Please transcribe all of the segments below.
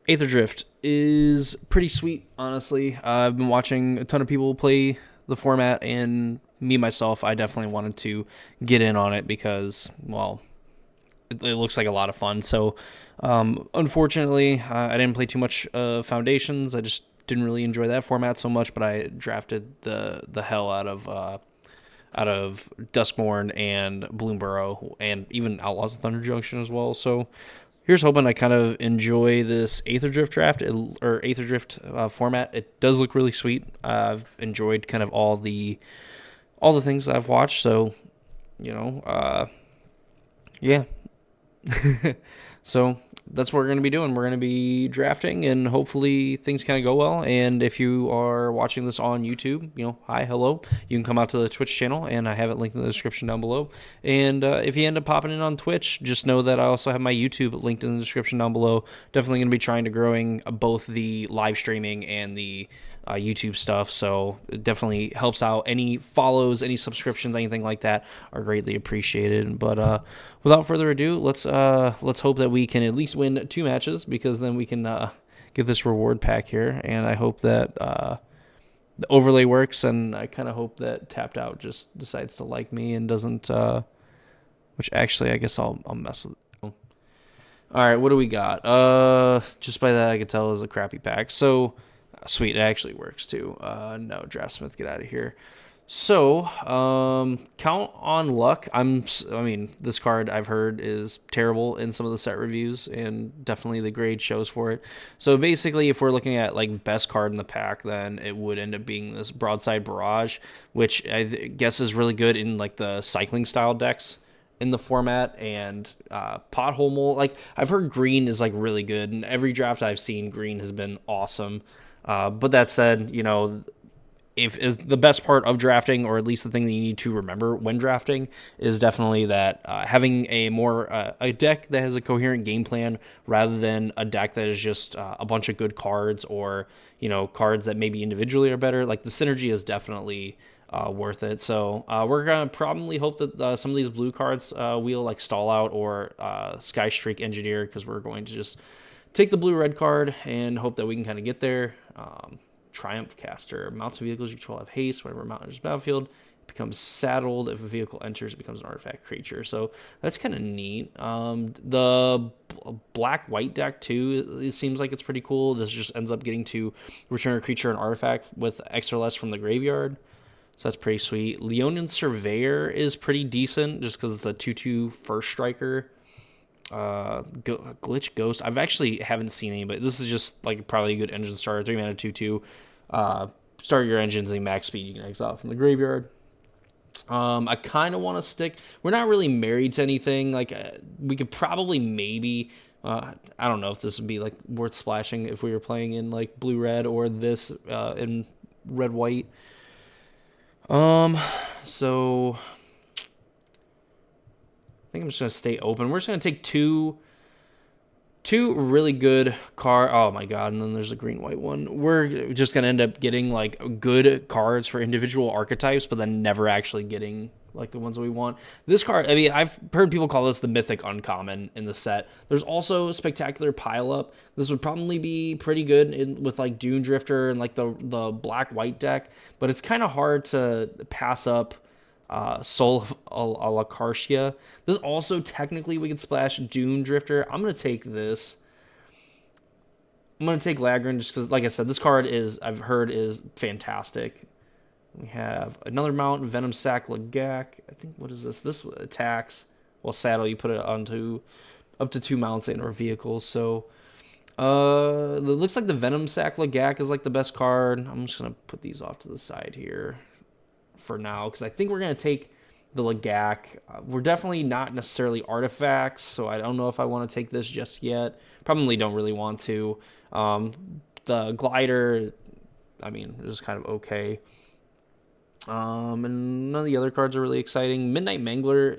Aetherdrift is pretty sweet, honestly. I've been watching a ton of people play the format, and me myself, I definitely wanted to get in on it because, well, it looks like a lot of fun. So, unfortunately, I didn't play too much Foundations. I just didn't really enjoy that format so much, but I drafted the hell out of Duskmourn and Bloomburrow and even Outlaws of Thunder Junction as well. So here's hoping I kind of enjoy this Aetherdrift draft or Aetherdrift format. It does look really sweet. I've enjoyed kind of all the things I've watched. So yeah. So that's what we're going to be doing. We're going to be drafting, and hopefully things kind of go well. And if you are watching this on YouTube, hi, hello. You can come out to the Twitch channel, and I have it linked in the description down below. And if you end up popping in on Twitch, just know that I also have my YouTube linked in the description down below. Definitely going to be trying to growing both the live streaming and the YouTube stuff, so it definitely helps out. Any follows, any subscriptions, anything like that are greatly appreciated. But without further ado, let's hope that we can at least win 2 matches, because then we can get this reward pack here. And I hope that the overlay works, and I kind of hope that Tapped Out just decides to like me and doesn't. Which actually, I guess I'll mess with. All right, what do we got? Just by that I could tell it was a crappy pack. So. Sweet, it actually works too. No, Draftsmith, get out of here. So, count on luck. This card I've heard is terrible in some of the set reviews, and definitely the grade shows for it. So basically, if we're looking at like best card in the pack, then it would end up being this Broadside Barrage, which I guess is really good in like the cycling style decks in the format. And Pothole Mole, like I've heard green is like really good, and every draft I've seen, green has been awesome. But that said, if is the best part of drafting, or at least the thing that you need to remember when drafting, is definitely that having a deck that has a coherent game plan rather than a deck that is just a bunch of good cards, or cards that maybe individually are better. Like the synergy is definitely worth it. So we're gonna probably hope that some of these blue cards we'll like Stall Out or Sky Streak Engineer, because we're going to just take the blue-red card and hope that we can kind of get there. Triumph Caster. Mounts and vehicles you control have haste. Whenever a mount enters the battlefield, it becomes saddled. If a vehicle enters, it becomes an artifact creature. So that's kind of neat. The black-white deck, too, it seems like it's pretty cool. This just ends up getting to return a creature and artifact with extra less from the graveyard. So that's pretty sweet. Leonin Surveyor is pretty decent, just because it's a 2/2 first striker. Glitch Ghost. I've actually haven't seen any, but this is just like probably a good engine starter. 3 mana 2/2. Start your engines at max speed. You can exile from the graveyard. I kind of want to stick. We're not really married to anything. Like we could probably maybe. I don't know if this would be like worth splashing if we were playing in like blue red, or this in red white. So. I think I'm just going to stay open. We're just going to take two really good cards. Oh my god, and then there's a green-white one. We're just going to end up getting like good cards for individual archetypes, but then never actually getting like the ones that we want. This card, I've heard people call this the mythic uncommon in the set. There's also Spectacular Pileup. This would probably be pretty good with like Dune Drifter and like the black-white deck, but it's kind of hard to pass up Soul of Alakarshia. This also, technically, we could splash Dune Drifter. I'm going to take this. I'm going to take Lagrin just because, like I said, this card I've heard is fantastic. We have another mount, Venom Sac Lagak. I think, what is this? This attacks. Well, saddle, you put it onto up to 2 mounts and or vehicles. So, it looks like the Venom Sac Lagak is like the best card. I'm just going to put these off to the side here for now, because I think we're going to take the Lagak. We're definitely not necessarily artifacts, so I don't know if I want to take this just yet. Probably don't really want to. The Glider, is kind of okay. And none of the other cards are really exciting. Midnight Mangler,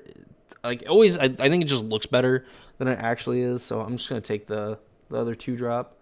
like always, I think it just looks better than it actually is, so I'm just going to take the other 2-drop.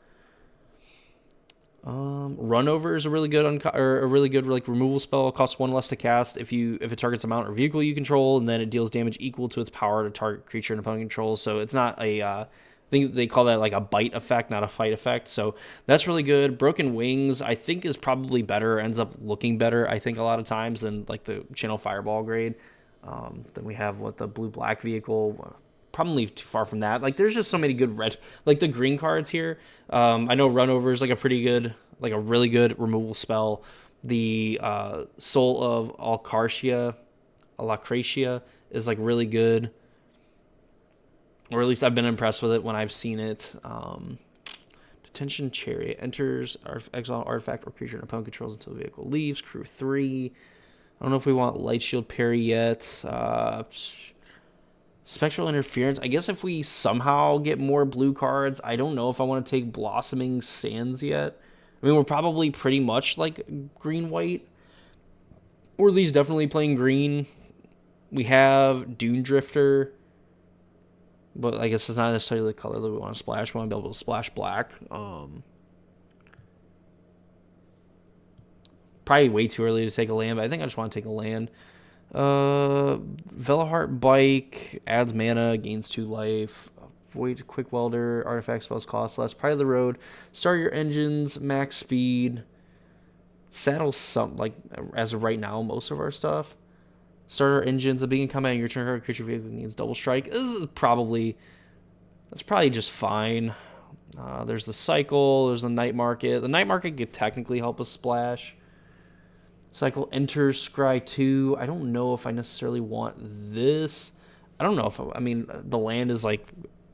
Runover is a really good like removal spell. It costs 1 less to cast if it targets a mount or vehicle you control, and then it deals damage equal to its power to target creature and opponent controls. So it's not a think they call that like a bite effect, not a fight effect. So that's really good. Broken Wings, I think, is probably better, ends up looking better, I think, a lot of times than like the Channel Fireball grade. Then we have what the blue black vehicle. Probably too far from that. Like, there's just so many good red, like the green cards here. I know Runover is like a pretty good, like a really good removal spell. The Soul of Alacracia is like really good, or at least I've been impressed with it when I've seen it. Detention Chariot enters exile artifact or creature an opponent controls until the vehicle leaves. Crew 3. I don't know if we want Light Shield Parry yet. Spectral Interference. I guess if we somehow get more blue cards, I don't know if I want to take Blossoming Sands yet. I mean, we're probably pretty much like green-white, or at least definitely playing green. We have Dune Drifter, but I guess it's not necessarily the color that we want to splash. We want to be able to splash black. Probably way too early to take a land, but I think I just want to take a land. Velahart Bike adds mana, gains 2 life. Void Quick Welder, artifact spells cost less. Pride of the Road, start your engines, max speed. Saddle some, like, as of right now, most of our stuff. Start our engines, the beginning combat in your turn, creature vehicle gains double strike. That's probably just fine. There's the cycle, there's the night market. The night market could technically help us splash. Cycle enters Scry 2. I don't know if I necessarily want this. I don't know if I mean, the land is like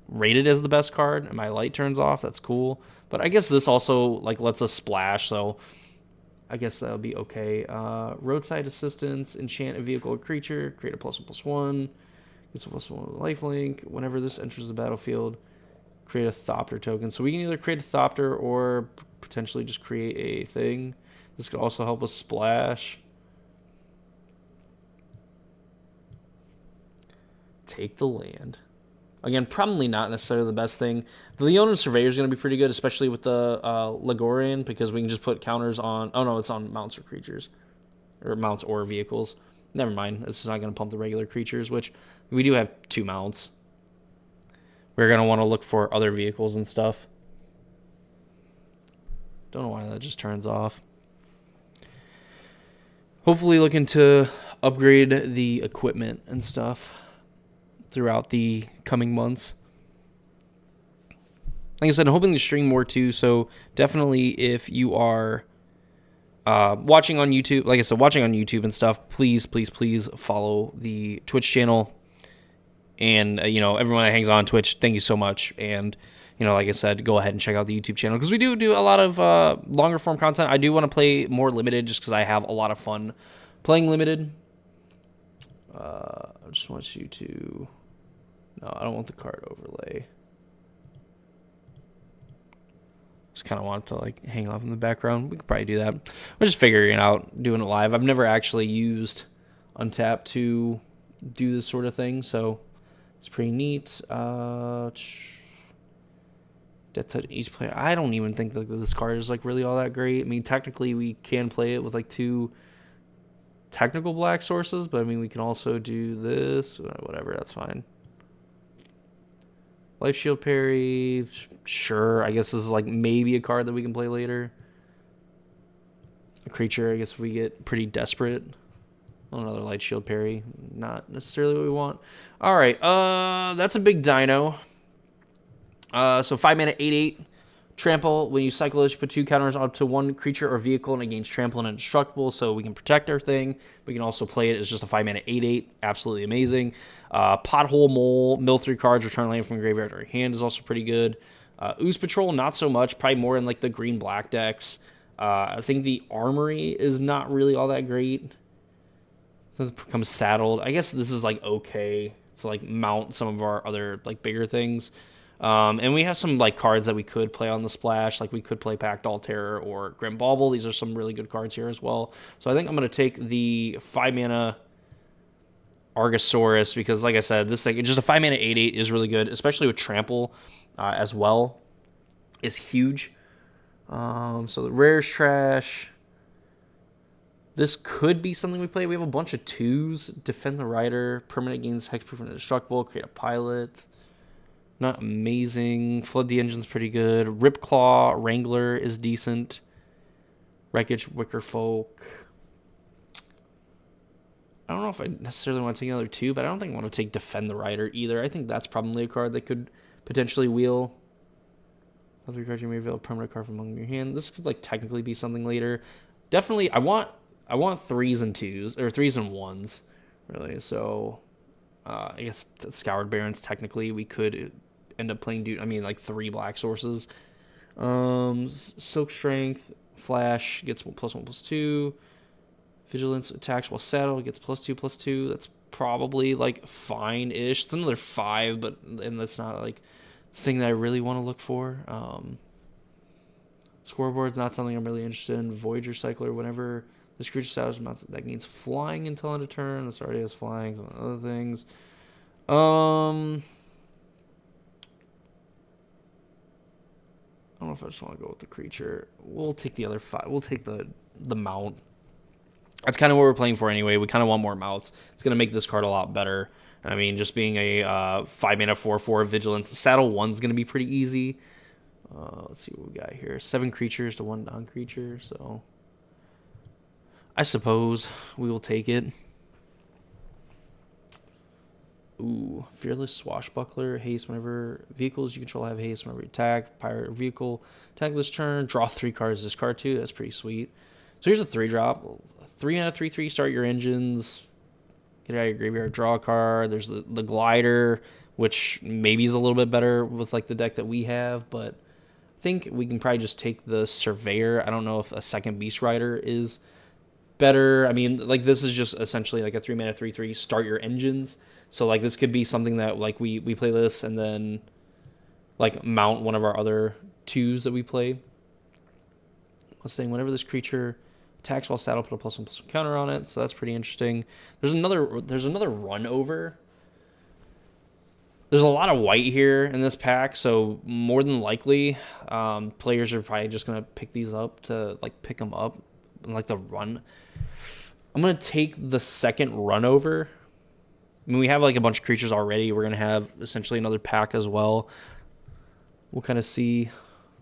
rated as the best card and my light turns off. That's cool. But I guess this also like lets us splash, so I guess that'll be okay. Roadside Assistance, enchant a vehicle or creature, create a +1/+1. Gets a +1 lifelink. Whenever this enters the battlefield, create a Thopter token. So we can either create a Thopter or potentially just create a thing. This could also help us splash. Take the land. Again, probably not necessarily the best thing. The Leonin Surveyor is going to be pretty good, especially with the Lagorian, because we can just put counters on... Oh, no, it's on mounts or creatures. Or mounts or vehicles. Never mind. This is not going to pump the regular creatures, which we do have 2 mounts. We're going to want to look for other vehicles and stuff. Don't know why that just turns off. Hopefully looking to upgrade the equipment and stuff throughout the coming months. Like I said, I'm hoping to stream more too, so definitely if you are watching on YouTube, like I said, watching on YouTube and stuff, please follow the Twitch channel. And, everyone that hangs on Twitch, thank you so much. And, like I said, go ahead and check out the YouTube channel, because we do a lot of longer form content. I do want to play more Limited just because I have a lot of fun playing Limited. I just want you to... No, I don't want the card overlay. Just kind of want it to like hang off in the background. We could probably do that. We're just figuring it out, doing it live. I've never actually used Untap to do this sort of thing, so it's pretty neat. Death Touch each player. I don't even think that this card is like really all that great. I mean, technically we can play it with like 2 technical black sources, but I mean we can also do this. Whatever, that's fine. Life Shield Parry, sure. I guess this is like maybe a card that we can play later. A creature, I guess if we get pretty desperate. Another Light Shield Parry, not necessarily what we want. All right, that's a big dino. So 5 mana, 8/8. Trample. When you cycle this, you put 2 counters up to 1 creature or vehicle, and it gains trample and indestructible, so we can protect our thing. We can also play it as just a 5 mana, 8/8. Absolutely amazing. Pothole Mole. Mill 3 cards. Return land from graveyard to your hand is also pretty good. Ooze Patrol, not so much. Probably more in like the green-black decks. I think the Armory is not really all that great. It becomes saddled. I guess this is like okay to like mount some of our other like bigger things. And we have some like cards that we could play on the splash. Like we could play Pact All Terror or Grim Bauble. These are some really good cards here as well. So I think I'm going to take the 5 mana Argosaurus because, like I said, this thing, just a 5 mana 8/8 is really good, especially with Trample as well. Is huge. So the rare's trash. This could be something we play. We have a bunch of 2s. Defend the Rider. Permanent gains hexproof and indestructible. Create a pilot. Not amazing. Flood the Engine's pretty good. Ripclaw Wrangler is decent. Wreckage Wicker Folk. I don't know if I necessarily want to take another 2, but I don't think I want to take Defend the Rider either. I think that's probably a card that could potentially wheel. Other cards you may reveal a permanent card from among your hand. This could like technically be something later. Definitely, I want 3s and 2s or 3s and 1s, really. So I guess Scoured Barons technically we could end up playing. I mean, like 3 black sources. Soak Strength, Flash gets +1/+2. Vigilance attacks while saddled gets +2/+2. That's probably like fine-ish. It's another 5, and that's not like the thing that I really want to look for. Scoreboard's not something I'm really interested in. Voyager Cycler, whenever this creature status that needs flying until end of turn. This already has flying, some other things. I don't know if I just want to go with the creature. We'll take the other 5. We'll take the mount. That's kind of what we're playing for anyway. We kind of want more mounts. It's going to make this card a lot better. I mean, just being a 5-mana 4/4 Vigilance. Saddle 1's going to be pretty easy. Let's see what we got here. 7 creatures to 1 non-creature. So I suppose we will take it. Ooh, Fearless Swashbuckler. Haste whenever vehicles you control have haste whenever you attack. Pirate or vehicle. Attack this turn. Draw 3 cards this card too. That's pretty sweet. So here's a 3-drop. 3-mana 3/3. Start your engines. Get it out of your graveyard. Draw a card. There's the Glider, which maybe is a little bit better with like the deck that we have, but I think we can probably just take the Surveyor. I don't know if a second Beast Rider is better. I mean, like this is just essentially like a 3-mana 3/3. Start your engines. So like this could be something that like we play this and then like mount one of our other 2s that we play. Let's say whenever this creature attacks while saddled, put a +1/+1 counter on it. So that's pretty interesting. There's another run over. There's a lot of white here in this pack, so more than likely, players are probably just gonna pick these up to like pick them up and like the run. I'm gonna take the second run over. I mean, we have like a bunch of creatures already. We're gonna have essentially another pack as well. We'll kind of see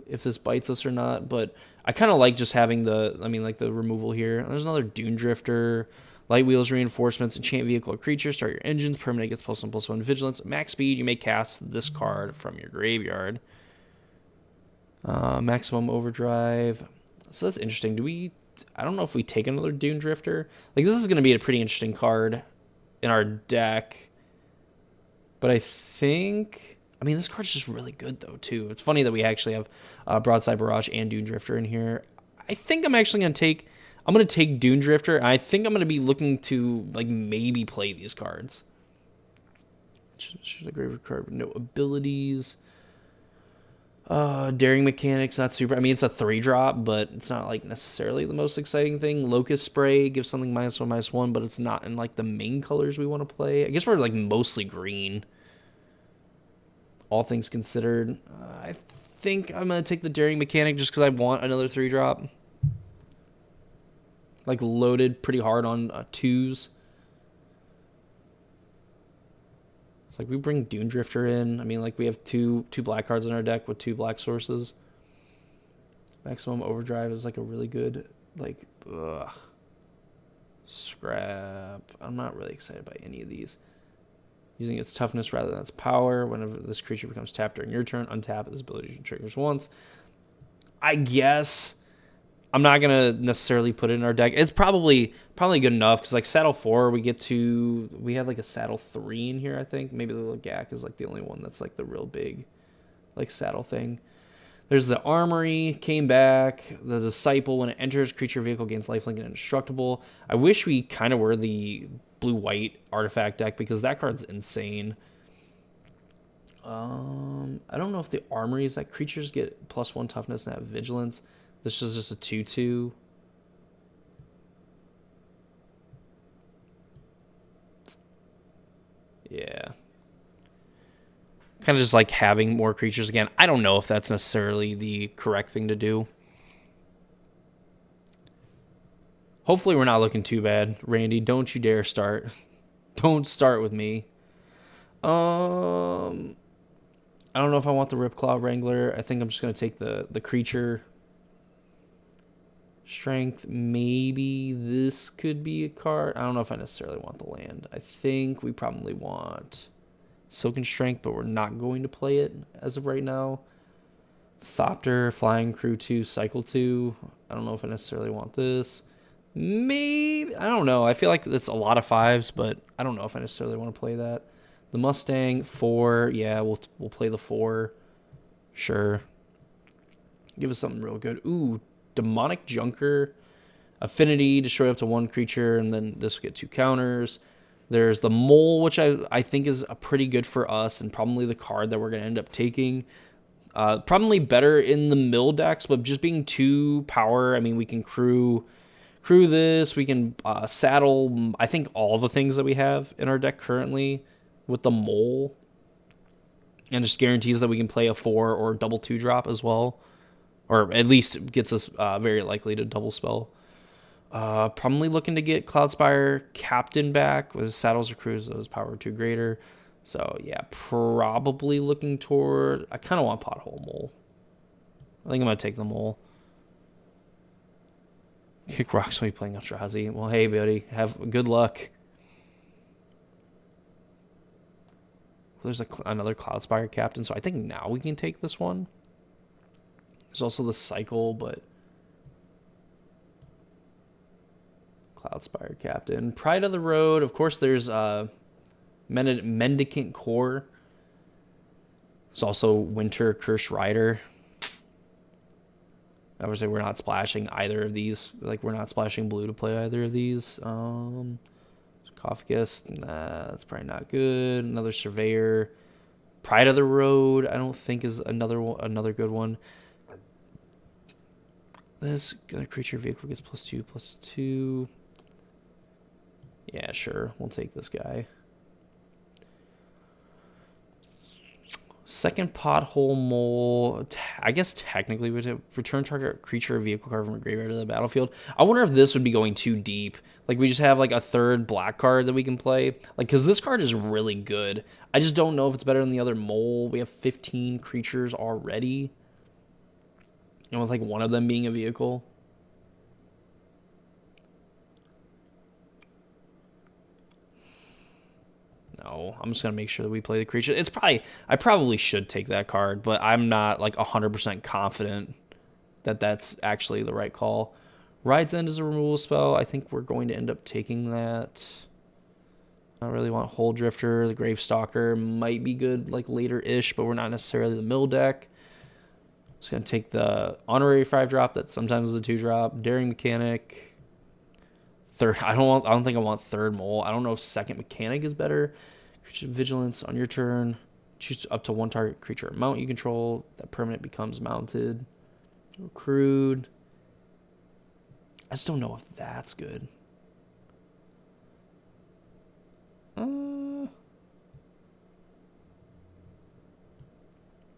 if this bites us or not, but I kind of like just having the removal here. There's another Dune Drifter, Light Wheels Reinforcements, Enchant Vehicle or Creature, start your engines, permanent gets +1/+1 Vigilance. Max speed, you may cast this card from your graveyard. Maximum Overdrive. So that's interesting. I don't know if we take another Dune Drifter. Like this is going to be a pretty interesting card in our deck. But I think... I mean, this card's just really good, though, too. It's funny that we actually have Broadside Barrage and Dune Drifter in here. I think I'm actually going to take... I'm going to take Dune Drifter, and I think I'm going to be looking to, like, maybe play these cards. Choose a graveyard card with no abilities. Daring Mechanics, not super... I mean, it's a 3-drop, but it's not, like, necessarily the most exciting thing. Locust Spray gives something -1/-1, but it's not in, like, the main colors we want to play. I guess we're, like, mostly green. All things considered, I think I'm going to take the Daring Mechanic just because I want another 3-drop. Like, loaded pretty hard on 2s. It's like we bring Dune Drifter in. I mean, like, we have two black cards in our deck with 2 black sources. Maximum Overdrive is, like, a really good, like, scrap. I'm not really excited by any of these. Using its toughness rather than its power. Whenever this creature becomes tapped during your turn, untap this ability triggers once. I guess I'm not gonna necessarily put it in our deck. It's probably good enough because like Saddle 4, we have like a Saddle 3 in here. I think maybe the little Gak is like the only one that's like the real big like saddle thing. There's the Armory, came back. The Disciple, when it enters, creature vehicle gains lifelink and indestructible. I wish we kind of were the blue-white artifact deck because that card's insane. I don't know if the Armory is that creatures get +1 toughness and have vigilance. This is just a 2/2. Yeah. Kind of just like having more creatures again. I don't know if that's necessarily the correct thing to do. Hopefully we're not looking too bad. Randy, don't you dare start. Don't start with me. I don't know if I want the Ripclaw Wrangler. I think I'm just going to take the creature. Strength, maybe this could be a card. I don't know if I necessarily want the land. I think we probably want Silken Strength, but we're not going to play it as of right now. Thopter, Flying Crew 2, Cycle 2. I don't know if I necessarily want this. Maybe, I don't know. I feel like it's a lot of 5s, but I don't know if I necessarily want to play that. The Mustang, 4. Yeah, we'll play the 4. Sure. Give us something real good. Ooh, Demonic Junker. Affinity, destroy up to 1 creature, and then this will get 2 counters. There's the Mole, which I think is a pretty good for us, and probably the card that we're going to end up taking. Probably better in the mill decks, but just being 2 power, I mean, we can crew this. We can saddle, I think, all the things that we have in our deck currently with the Mole. And just guarantees that we can play a 4 or double 2 drop as well. Or at least gets us very likely to double spell. Probably looking to get Cloudspire Captain back with Saddles or Crews, those power 2 greater. So yeah, probably looking toward. I kind of want Pothole Mole. I think I'm gonna take the Mole. Kick rocks when we playing Eldrazi. Well, hey buddy, have good luck. There's another Cloudspire Captain, so I think now we can take this one. There's also the Cycle, but Cloudspire Captain. Pride of the Road. Of course, there's Mendicant Core. There's also Winter Curse Rider. I would say we're not splashing either of these. Like, we're not splashing blue to play either of these. Sarcophagus. Nah, that's probably not good. Another Surveyor. Pride of the Road, I don't think is another good one. This other creature vehicle gets +2/+2. Yeah, sure. We'll take this guy. Second Pothole Mole. I guess technically we would return target creature or vehicle card from a graveyard to the battlefield. I wonder if this would be going too deep. Like, we just have like a 3rd black card that we can play. Like, because this card is really good. I just don't know if it's better than the other Mole. We have 15 creatures already. And with like one of them being a vehicle. No, I'm just going to make sure that we play the creature. I probably should take that card, but I'm not like 100% confident that that's actually the right call. Ride's End is a removal spell. I think we're going to end up taking that. I don't really want Hole Drifter. The Gravestalker might be good like later-ish, but we're not necessarily the mill deck. Just going to take the Honorary 5-drop that sometimes is a 2-drop. Daring Mechanic. Third, I don't think I want 3rd Mole. I don't know if 2nd Mechanic is better. Creature Vigilance on your turn. Choose up to 1 target creature or mount you control. That permanent becomes mounted. Recruit. I just don't know if that's good.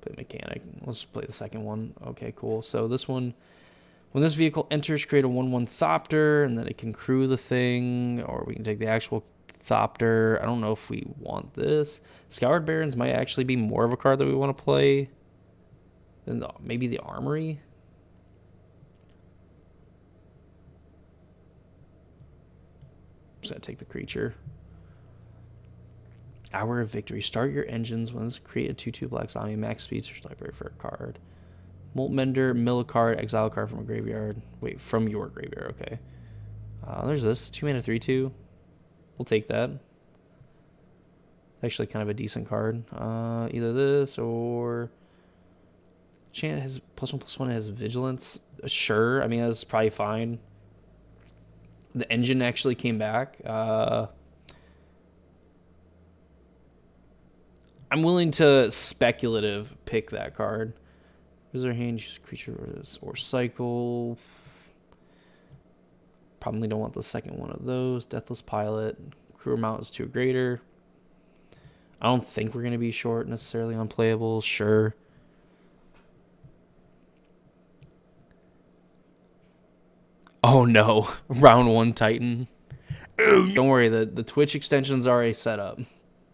Play Mechanic. Let's play the 2nd one. Okay, cool. So this one, when this vehicle enters, create a 1/1 Thopter, and then it can crew the thing, or we can take the actual Thopter. I don't know if we want this. Scoured Barons might actually be more of a card that we want to play than maybe the Armory. I'm just going to take the creature. Hour of Victory. Start your engines when this create a 2/2 black zombie, max speed, search library for a card. Molt Mender, mill a card, exile a card from a graveyard. Wait, from your graveyard, okay. There's this, 2 mana 3/2. We'll take that. Actually kind of a decent card. Either this or Chant has +1/+1, has Vigilance. Sure, I mean that's probably fine. The engine actually came back. I'm willing to speculative pick that card. Wizard hand, choose creature or cycle. Probably don't want the 2nd one of those. Deathless Pilot. Crew amount is 2 greater. I don't think we're going to be short necessarily on playables. Sure. Oh no. Round 1 Titan. Don't worry, the Twitch extension's already set up.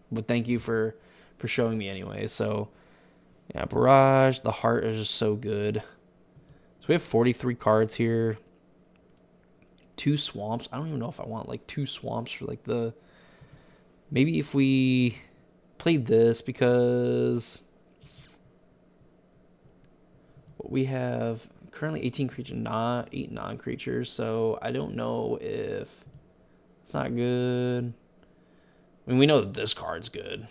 But thank you for showing me anyway. So Yeah, Barrage. The Heart is just so good. So we have 43 cards here. 2 Swamps. I don't even know if I want like 2 Swamps for like the... Maybe if we played this, because what we have currently 18 creatures, not 8 non-creatures, so I don't know if it's not good. I mean, we know that this card's good.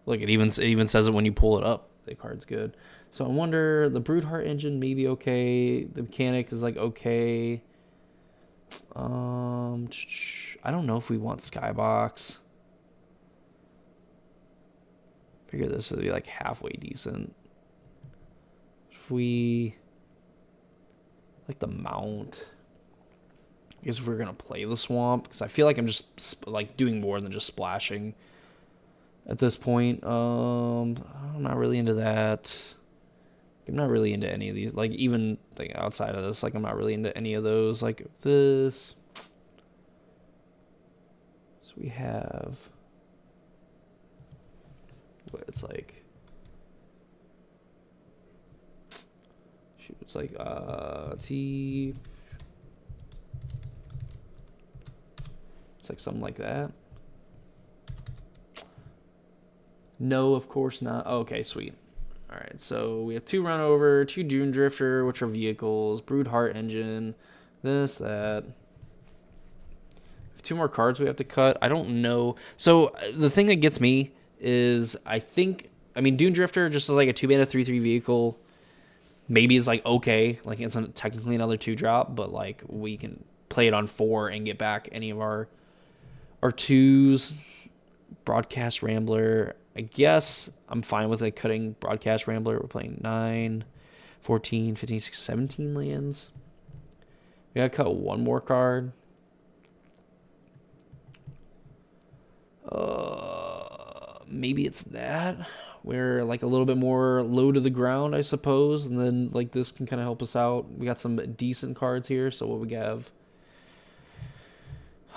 Look, it even says it when you pull it up. The card's good. So I wonder, the Broodheart engine maybe okay. The mechanic is like okay. I don't know if we want Skybox. Figure this would be like halfway decent. If we like the Mount, I guess if we're gonna play the Swamp, because I feel like I'm just like doing more than just splashing at this point. I'm not really into that. I'm not really into any of these. Like even like outside of this, like I'm not really into any of those. Like this. So we have what it's like. Shoot, it's like T. It's like something like that. No, of course not. Oh, okay, sweet. All right, so we have 2 Run Over, 2 Dune Drifter, which are vehicles, Broodheart engine, this, that. 2 more cards we have to cut. I don't know. So the thing that gets me is I mean, Dune Drifter just is like a 2-mana 3/3 vehicle. Maybe is like okay, like it's technically another 2-drop, but like we can play it on 4 and get back any of our 2s. Broadcast Rambler, I guess I'm fine with like cutting Broadcast Rambler. We're playing 9, 14, 15, 16, 17 lands. We gotta cut 1 more card. Maybe it's that. We're like a little bit more low to the ground, I suppose, and then like this can kind of help us out. We got some decent cards here. So what we have?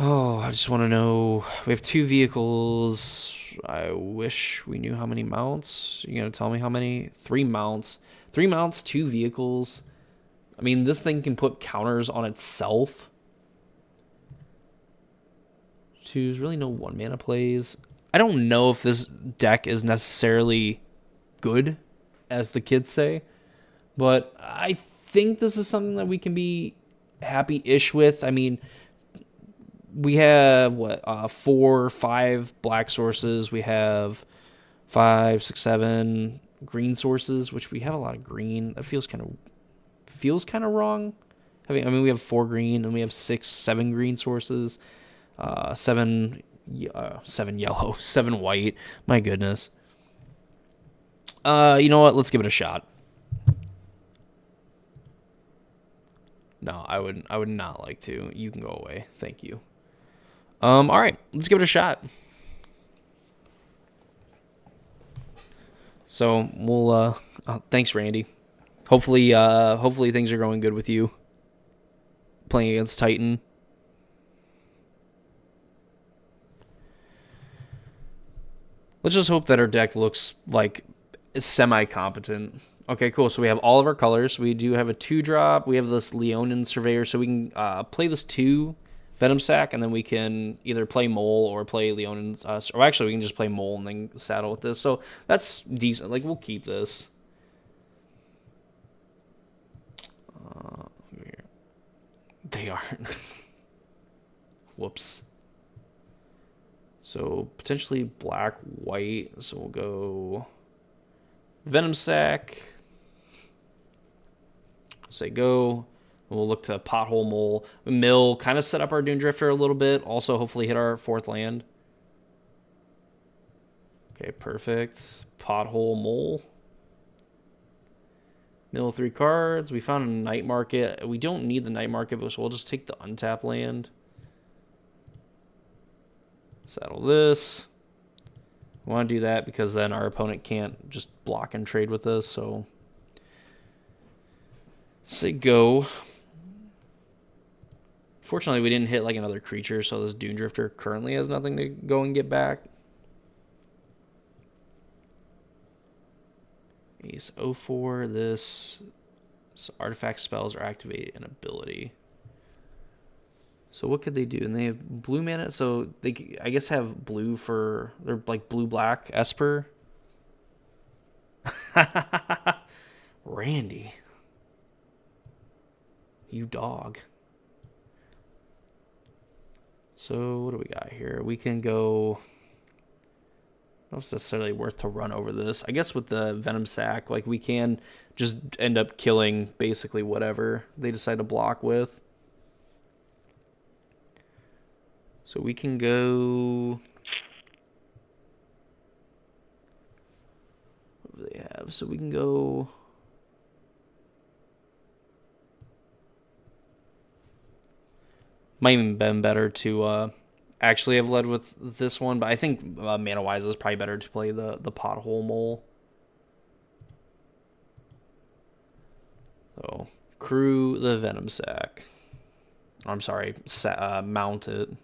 Oh, I just want to know. We have 2 vehicles. I wish we knew how many mounts. You gonna tell me how many? 3 mounts. 3 mounts, 2 vehicles. I mean, this thing can put counters on itself. 2's really no 1-mana plays. I don't know if this deck is necessarily good, as the kids say, but I think this is something that we can be happy-ish with. I mean, we have 4 or 5 black sources. We have 5, 6, 7 green sources, which we have a lot of green. That feels kind of wrong. I mean, we have 4 green and we have 6, 7 green sources. 7 yellow, 7 white. My goodness. You know what? Let's give it a shot. No, I would not like to. You can go away. Thank you. All right, let's give it a shot. So we'll thanks, Randy. Hopefully things are going good with you playing against Titan. Let's just hope that our deck looks like semi-competent. Okay, cool. So we have all of our colors. We do have a 2-drop. We have this Leonin Surveyor, so we can play this 2 Venom Sack, and then we can either play Mole or play Leonin. Or actually, we can just play Mole and then saddle with this. So that's decent. Like, we'll keep this. They aren't. Whoops. So potentially black, white. So we'll go Venom Sack. Say go. We'll look to Pothole Mole. Mill, kind of set up our Dune Drifter a little bit. Also, hopefully hit our 4th land. Okay, perfect. Pothole Mole. Mill 3 cards. We found a Night Market. We don't need the Night Market, but we'll just take the untap land. Saddle this. We want to do that because then our opponent can't just block and trade with us. So say go. Fortunately, we didn't hit like another creature, so this Dune Drifter currently has nothing to go and get back. these. 0/4, this. So artifact spells or activate an ability. So what could they do? And they have blue mana, so they, I guess, have blue for, they're like blue-black Esper. Randy. You dog. So what do we got here? We can go, I don't know if it's necessarily worth to run over this. I guess with the Venom Sac, like we can just end up killing basically whatever they decide to block with. So we can go, what do they have? So we can go, might even been better to actually have led with this one, but I think mana wise is probably better to play the Pothole Mole. So crew the Venom Sac. I'm sorry, mount it.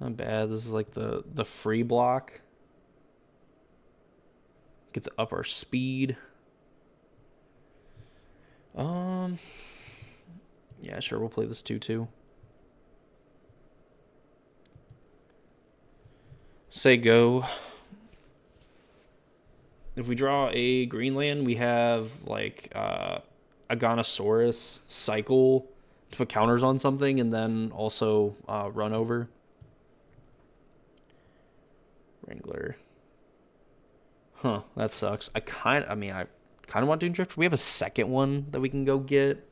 Not bad. This is like the free block. Gets up our speed. Yeah, sure, we'll play this 2/2. Say go. If we draw a green land, we have like Aganosaurus cycle to put counters on something, and then also run over. Wrangler. Huh, that sucks. I kind of want Aetherdrift. We have a second one that we can go get.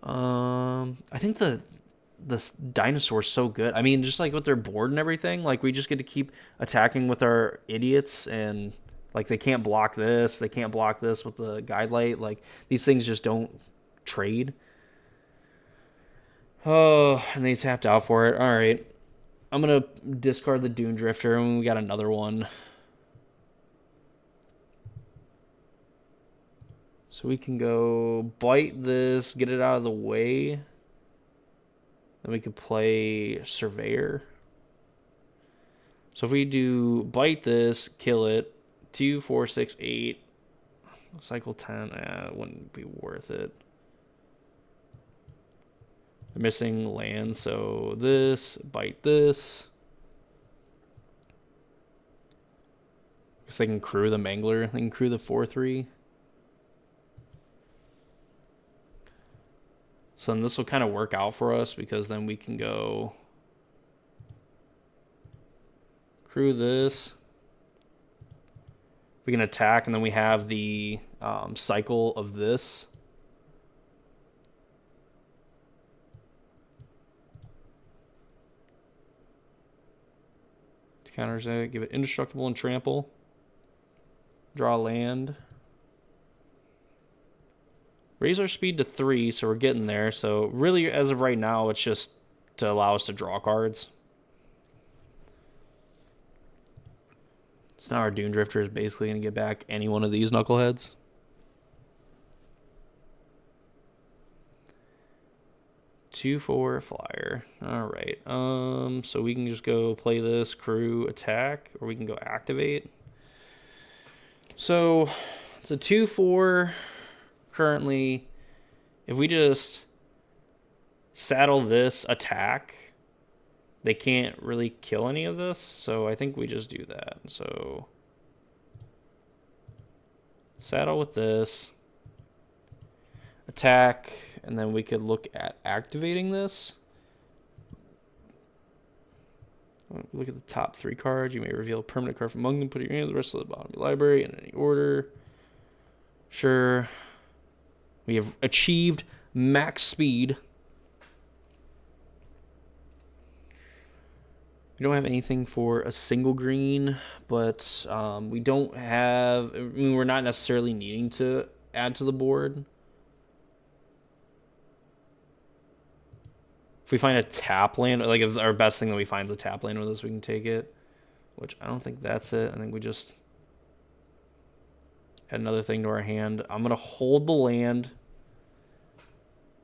I think the dinosaur's so good. I mean, just like with their board and everything, like we just get to keep attacking with our idiots, and like they can't block this, they can't block this with the guide light. Like these things just don't trade. Oh, and they tapped out for it. All right, I'm gonna discard the Dune Drifter, and we got another one. So we can go bite this, get it out of the way. Then we could play Surveyor. So if we do bite this, kill it, 2, 4, 6, 8, cycle 10, it wouldn't be worth it. They're missing land, so this, bite this. Because they can crew the Mangler, they can crew the 4/3. So then this will kind of work out for us because then we can go crew this. We can attack, and then we have the cycle of this. To counters it, give it indestructible and trample. Draw land. Raise our speed to 3, so we're getting there. So really, as of right now, it's just to allow us to draw cards. So now our Dune Drifter is basically going to get back any one of these knuckleheads. Two, 4, flyer. All right. So we can just go play this, crew, attack, or we can go activate. So it's a 2/4. Currently, if we just saddle this attack, they can't really kill any of this, so I think we just do that. So saddle with this, attack, and then we could look at activating this. Look at the top 3 cards. You may reveal a permanent card from among them, put it in the rest of the bottom of your library in any order. Sure. We have achieved max speed. We don't have anything for a single green, but we don't have, I mean, we're not necessarily needing to add to the board. If we find a tap land, like if our best thing that we find is a tap land with us, we can take it, which I don't think that's it. I think we just add another thing to our hand. I'm going to hold the land.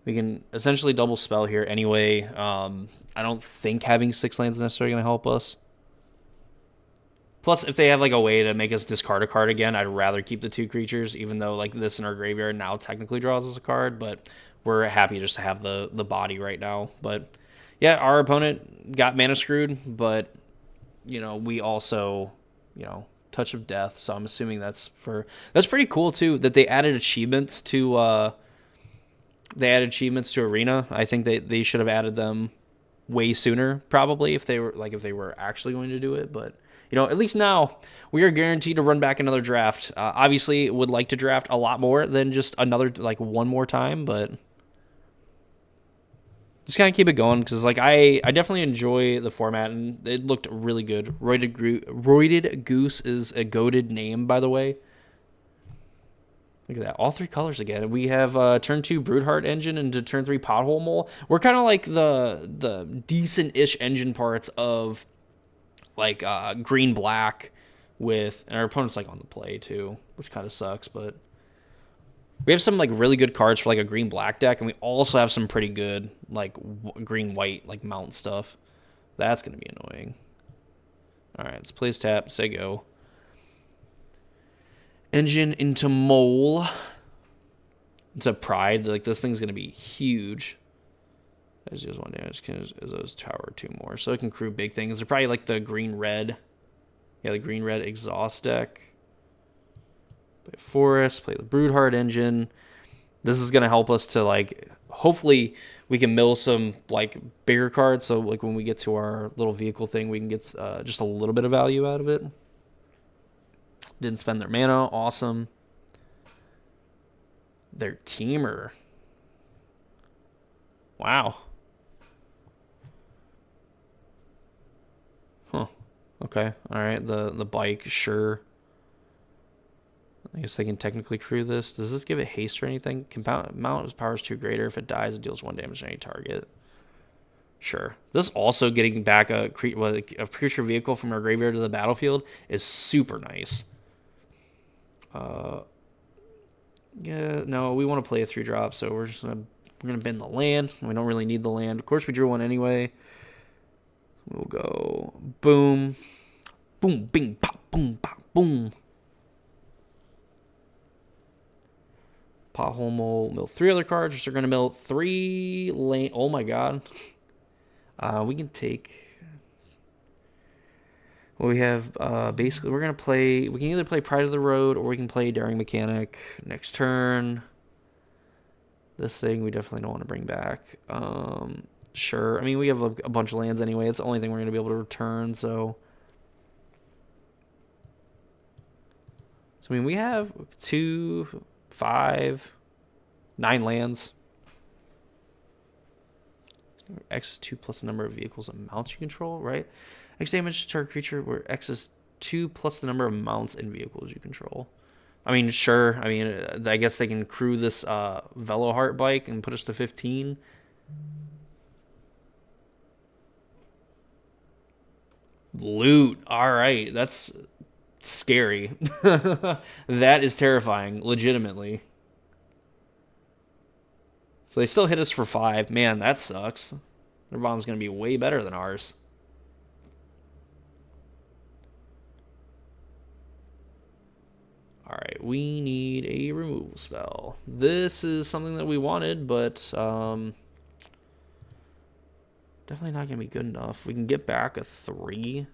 We can essentially double spell here anyway. I don't think having 6 lands is necessarily going to help us. Plus, if they have like a way to make us discard a card again, I'd rather keep the 2 creatures, even though like this in our graveyard now technically draws us a card, but we're happy just to have the body right now. But yeah, our opponent got mana screwed, but you know, we also, you know, Touch of Death, so I'm assuming that's pretty cool too that they added achievements to Arena. I think they should have added them way sooner, probably, if they were actually going to do it. But you know, at least now we are guaranteed to run back another draft. Obviously, would like to draft a lot more than just another like one more time, but just kind of keep it going because like I definitely enjoy the format and it looked really good. Roided Goose is a goated name, by the way. Look at that. All 3 colors again. We have turn 2 Broodheart engine into turn 3 Pothole Mole. We're kind of like the decent-ish engine parts of like green black with, and our opponent's like on the play too, which kind of sucks, but we have some like really good cards for like a green black deck, and we also have some pretty good like green white like mount stuff. That's gonna be annoying. All right, let's place tap, say go. Engine into Mole. It's a Pride. Like this thing's gonna be huge. As deals 1 damage, as those tower 2 more, so it can crew big things. They're probably like the green red, yeah, the green red exhaust deck. Play Forest, play the Broodheart engine. This is gonna help us to like hopefully we can mill some like bigger cards. So like when we get to our little vehicle thing, we can get just a little bit of value out of it. Didn't spend their mana, awesome. Their teamer, wow. Huh. Okay. All right. The bike, sure. I guess they can technically crew this. Does this give it haste or anything? Mount its power is 2 greater. If it dies, it deals 1 damage to any target. Sure. This also getting back a creature vehicle from our graveyard to the battlefield is super nice. Yeah, no, we want to play a 3-drop, so we're gonna bend the land. We don't really need the land. Of course, we drew one anyway. We'll go boom, boom, bing, pop, boom, pop, boom. Pothole Mole, mill 3 other cards, which are going to mill 3 lane. Oh my god. We can take. Well, we have basically, we're going to play. We can either play Pride of the Road or we can play Daring Mechanic next turn. This thing we definitely don't want to bring back. Sure. I mean, we have a bunch of lands anyway. It's the only thing we're going to be able to return, so. So, I mean, we have 2, 5, 9 lands. X is 2 plus the number of vehicles and mounts you control, right? X damage to target creature where X is 2 plus the number of mounts and vehicles you control. I mean, sure. I mean, I guess they can crew this Veloheart bike and put us to 15. Loot. All right. That's scary. That is terrifying, legitimately. So they still hit us for 5. Man, that sucks. Their bomb's going to be way better than ours. All right, we need a removal spell. This is something that we wanted, but definitely not going to be good enough. We can get back a 3.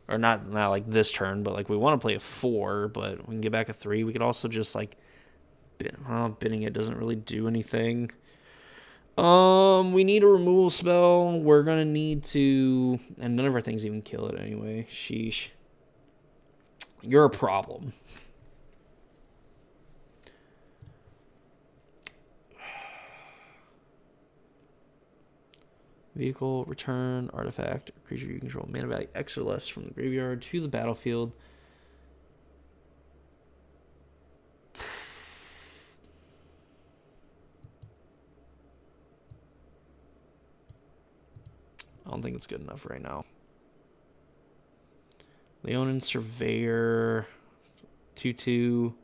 Or not like this turn, but like we want to play a 4, but we can get back a 3. We could also just like bidding it doesn't really do anything. We need a removal spell. We're gonna need to, and none of our things even kill it anyway. Sheesh. You're a problem. Vehicle, return, artifact, creature you control, mana value X or less from the graveyard to the battlefield. I don't think it's good enough right now. Leonin Surveyor, 2/2.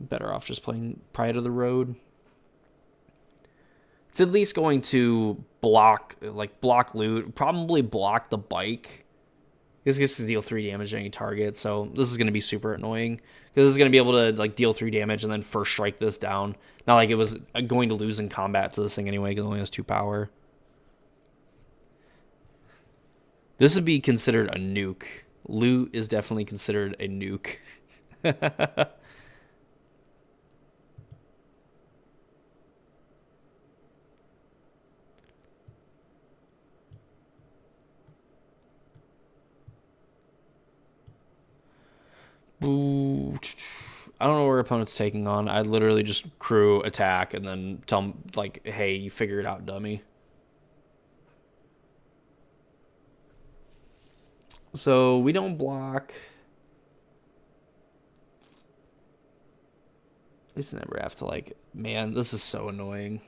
better off just playing Pride of the Road. It's at least going to block loot, probably block the bike. This gets to deal 3 damage to any target, so this is going to be super annoying. Because this is going to be able to like deal 3 damage and then first strike this down. Not like it was going to lose in combat to this thing anyway, because it only has 2 power. This would be considered a nuke. Loot is definitely considered a nuke. Boo. I don't know where opponent's taking on. I literally just crew attack and then tell them, like, hey, you figure it out, dummy. So we don't block. At least I never have to, like, man, this is so annoying.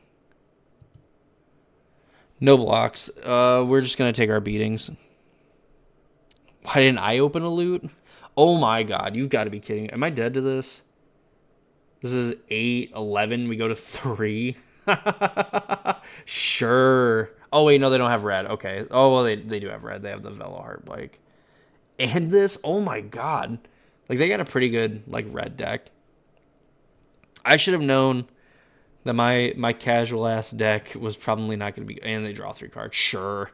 No blocks. We're just going to take our beatings. Why didn't I open a loot? Oh my god, you've got to be kidding. Am I dead to this? This is 8, 11. We go to 3. Sure. Oh, wait, no, they don't have red. Okay. Oh, well, they do have red. They have the Veloheart bike. And this? Oh my god. Like, they got a pretty good, like, red deck. I should have known that my casual-ass deck was probably not going to be... And they draw 3 cards. Sure.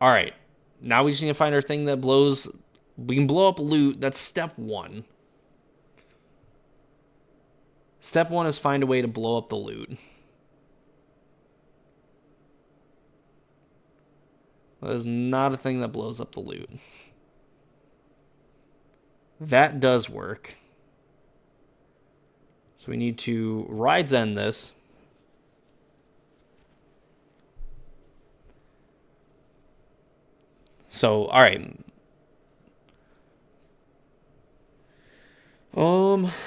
All right. Now we just need to find our thing that blows... We can blow up loot. That's step 1. Step 1 is find a way to blow up the loot. That is not a thing that blows up the loot. That does work. So we need to Ride's End this. So, all right.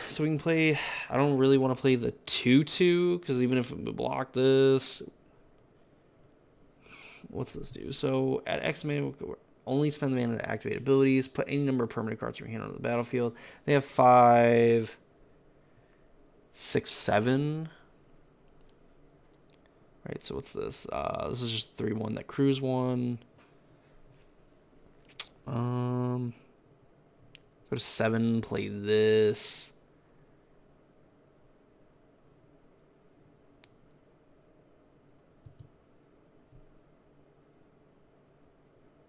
So we can play... I don't really want to play the 2/2, because even if we block this... What's this do? So, at X mana, we'll only spend the mana to activate abilities, put any number of permanent cards from your hand on the battlefield. They have 5, 6, 7. Alright, so what's this? This is just 3/1 that crews 1. Go to 7, play this.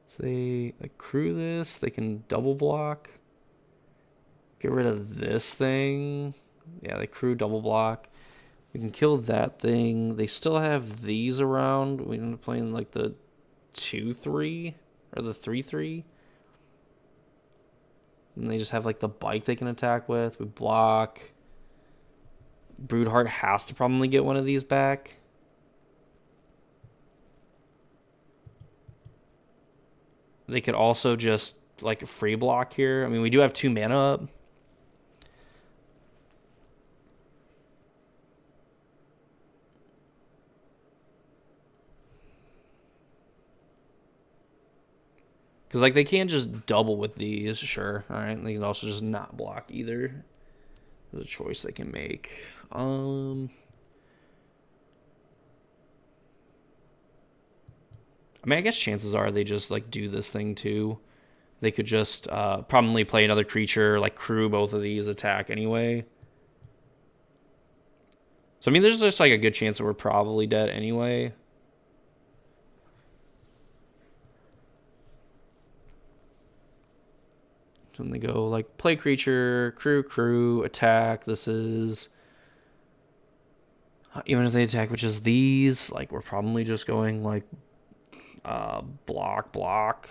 So they like crew this. They can double block. Get rid of this thing. Yeah, they crew double block. We can kill that thing. They still have these around. We end up playing like the 2/3 or the 3/3. And they just have like the bike they can attack with. We block. Broodheart has to probably get one of these back. They could also just like free block here. I mean, we do have 2 mana up. Because, like, they can't just double with these, sure. All right, they can also just not block either. There's a choice they can make. I mean, I guess chances are they just, like, do this thing, too. They could just probably play another creature, like, crew both of these, attack anyway. So, I mean, there's just, like, a good chance that we're probably dead anyway. And they go like play creature, crew, attack. This is even if they attack, which is these, like we're probably just going like block.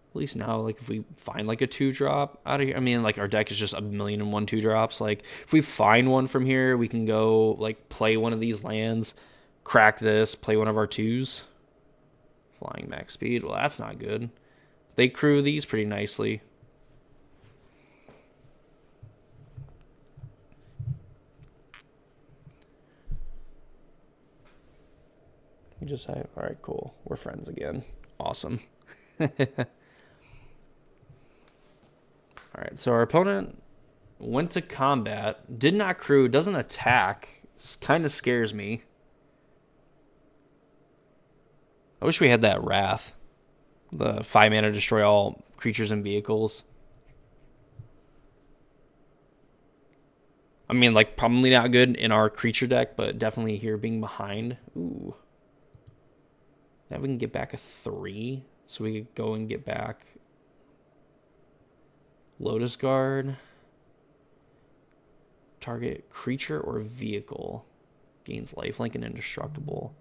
At least now, like if we find like a 2-drop out of here, I mean, like our deck is just 1,000,001 2-drops. Like if we find one from here, we can go like play one of these lands, crack this, play one of our 2s. Flying max speed. Well, that's not good. They crew these pretty nicely. just have... All right, cool. We're friends again. Awesome. All right, so our opponent went to combat, did not crew, doesn't attack. Kind of scares me. I wish we had that Wrath. The 5-mana destroy all creatures and vehicles. I mean, like, probably not good in our creature deck, but definitely here being behind. Ooh. Now we can get back a 3. So we could go and get back Lotus Guard. Target creature or vehicle. Gains lifelink and indestructible.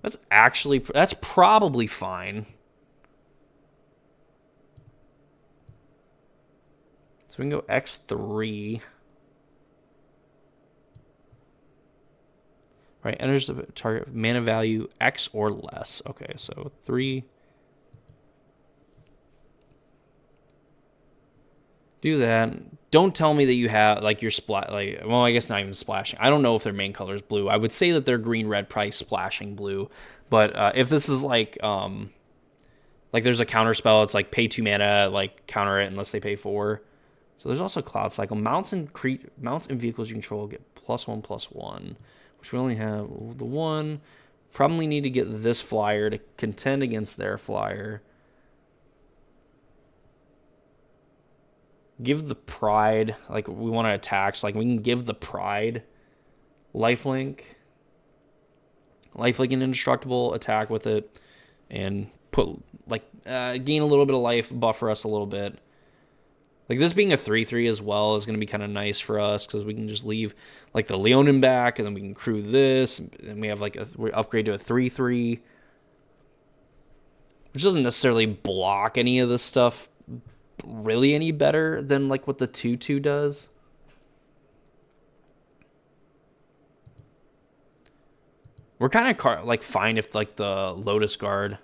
That's probably fine. So we can go X3. Right, enters the target mana value X or less. Okay, so 3. Do that. Don't tell me that you have, like, your well, I guess not even splashing. I don't know if their main color is blue. I would say that they're green, red, price, splashing blue. But if this is like there's a counter spell, it's like pay 2 mana, like, counter it unless they pay 4. So there's also Cloud Cycle. Mounts and vehicles you control get +1/+1, which we only have the 1. Probably need to get this flyer to contend against their flyer. Give the Pride, like, we want to attack, so, like, we can give the Pride lifelink and indestructible, attack with it, and put, like, gain a little bit of life, buffer us a little bit. Like, this being a 3/3 as well is going to be kind of nice for us, because we can just leave, like, the Leonin back, and then we can crew this, and we have, like, we upgrade to a 3/3, which doesn't necessarily block any of this stuff really any better than, like, what the 2/2 does. We're kind of like fine if, like, the Lotus Guard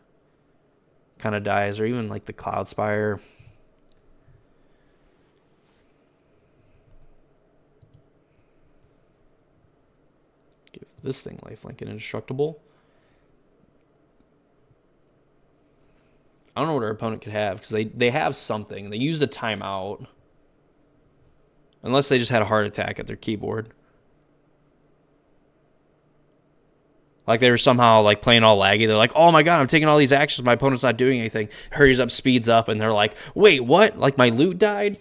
kind of dies, or even, like, the Cloud Spire. Give this thing lifelink and indestructible. I don't know what our opponent could have, because they have something. They used a timeout. Unless they just had a heart attack at their keyboard. Like, they were somehow, like, playing all laggy. They're like, oh my god, I'm taking all these actions. My opponent's not doing anything. Hurries up, speeds up, and they're like, wait, what? Like, my loot died?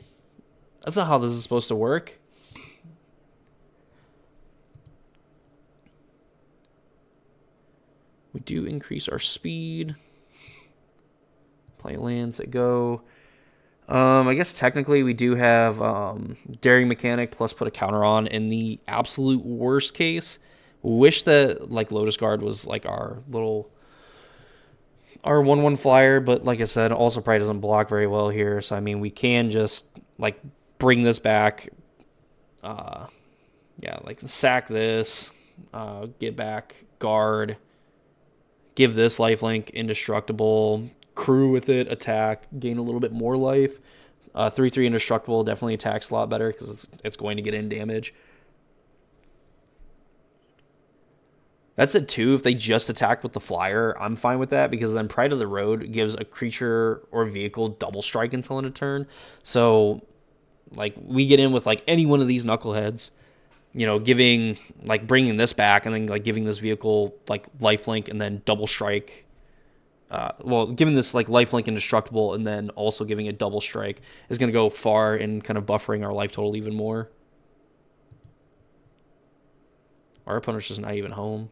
That's not how this is supposed to work. We do increase our speed. Play lands that go. I guess technically we do have Daring Mechanic plus put a counter on in the absolute worst case. Wish that, like, Lotus Guard was, like, our 1/1 flyer, but like I said, also probably doesn't block very well here. So I mean, we can just, like, bring this back. Yeah, like, sack this, get back guard, give this lifelink indestructible. Crew with it, attack, gain a little bit more life. 3/3 indestructible definitely attacks a lot better, because it's going to get in damage. That's it too. If they just attack with the flyer, I'm fine with that, because then Pride of the Road gives a creature or vehicle double strike until end of turn. So, like, we get in with, like, any one of these knuckleheads, you know, giving, like, bringing this back, and then, like, giving this vehicle, like, lifelink and then double strike. Giving this, like, lifelink indestructible and then also giving a double strike is going to go far in kind of buffering our life total even more. Our opponent's just not even home.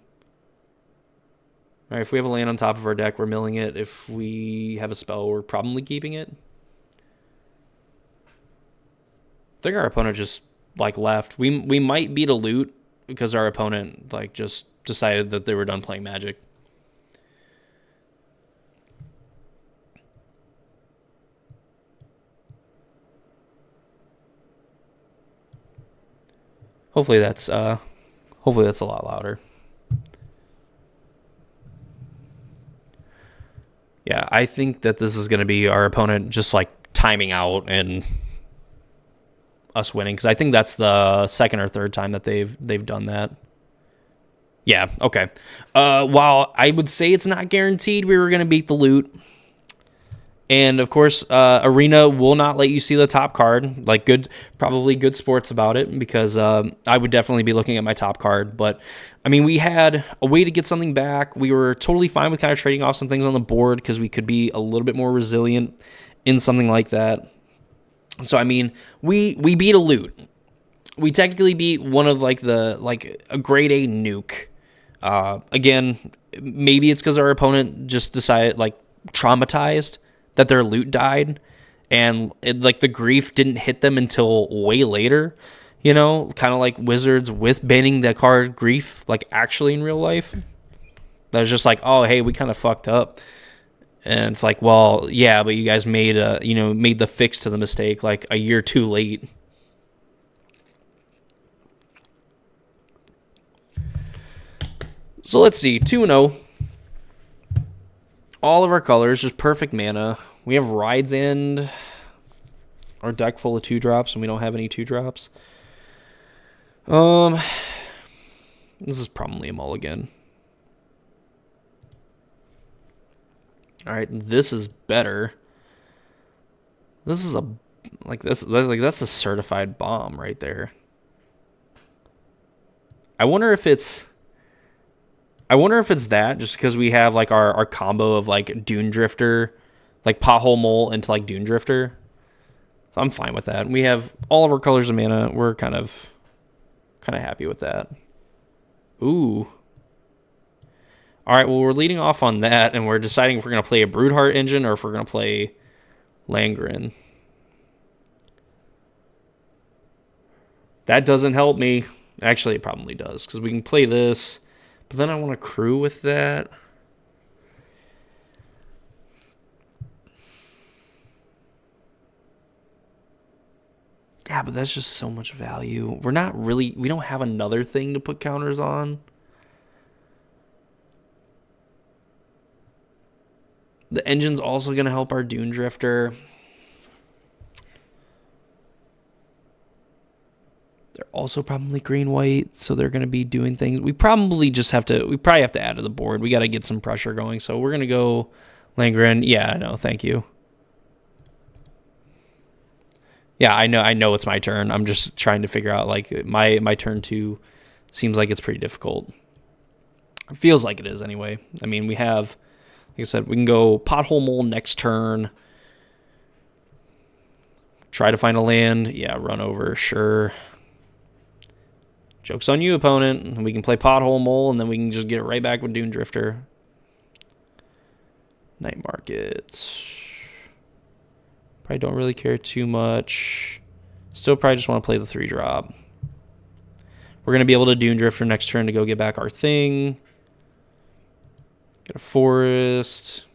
All right, if we have a land on top of our deck, we're milling it. If we have a spell, we're probably keeping it. I think our opponent just, like, left. We might beat a loot because our opponent, like, just decided that they were done playing Magic. Hopefully that's a lot louder. Yeah, I think that this is going to be our opponent just, like, timing out and us winning, because I think that's the second or third time that they've done that. Yeah, okay. While I would say it's not guaranteed we were going to beat the loot, and of course, Arena will not let you see the top card. Like, probably good sports about it, because I would definitely be looking at my top card. But I mean, we had a way to get something back. We were totally fine with kind of trading off some things on the board, because we could be a little bit more resilient in something like that. So I mean, we beat a loot. We technically beat one of like a grade A nuke. Again, maybe it's because our opponent just decided, like, traumatized that their loot died, and the grief didn't hit them until way later. Kind of like Wizards with banning the card grief, like actually in real life. That was just like, oh hey, we kind of fucked up, and it's like, well, yeah, but you guys made the fix to the mistake like a year too late. So let's see, 2-0. All of our colors, just perfect mana. We have Rides and our deck full of 2-drops, and we don't have any 2-drops. This is probably a mulligan. All right, this is better. This is that's a certified bomb right there. I wonder if it's that, just because we have like our combo of like Dune Drifter, like Pothole Mole into like Dune Drifter. So I'm fine with that. We have all of our colors of mana. We're kind of happy with that. Ooh. All right, well, we're leading off on that, and we're deciding if we're going to play a Broodheart engine or if we're going to play Langren. That doesn't help me. Actually, it probably does, because we can play this. But then I want to crew with that. Yeah, but that's just so much value. We don't have another thing to put counters on. The engine's also going to help our Dune Drifter. They're also probably green-white, so they're going to be doing things. We probably have to add to the board. We got to get some pressure going, so we're going to go Langren. Yeah, no, thank you. Yeah, I know it's my turn. I'm just trying to figure out, like, my turn 2 seems like it's pretty difficult. It feels like it is anyway. I mean, we have, like I said, we can go Pothole Mole next turn. Try to find a land. Yeah, run over, sure. Joke's on you, opponent. We can play Pothole Mole, and then we can just get it right back with Dune Drifter. Night Market. Probably don't really care too much. Still probably just want to play the 3-drop. We're going to be able to Dune Drifter next turn to go get back our thing. Get a forest.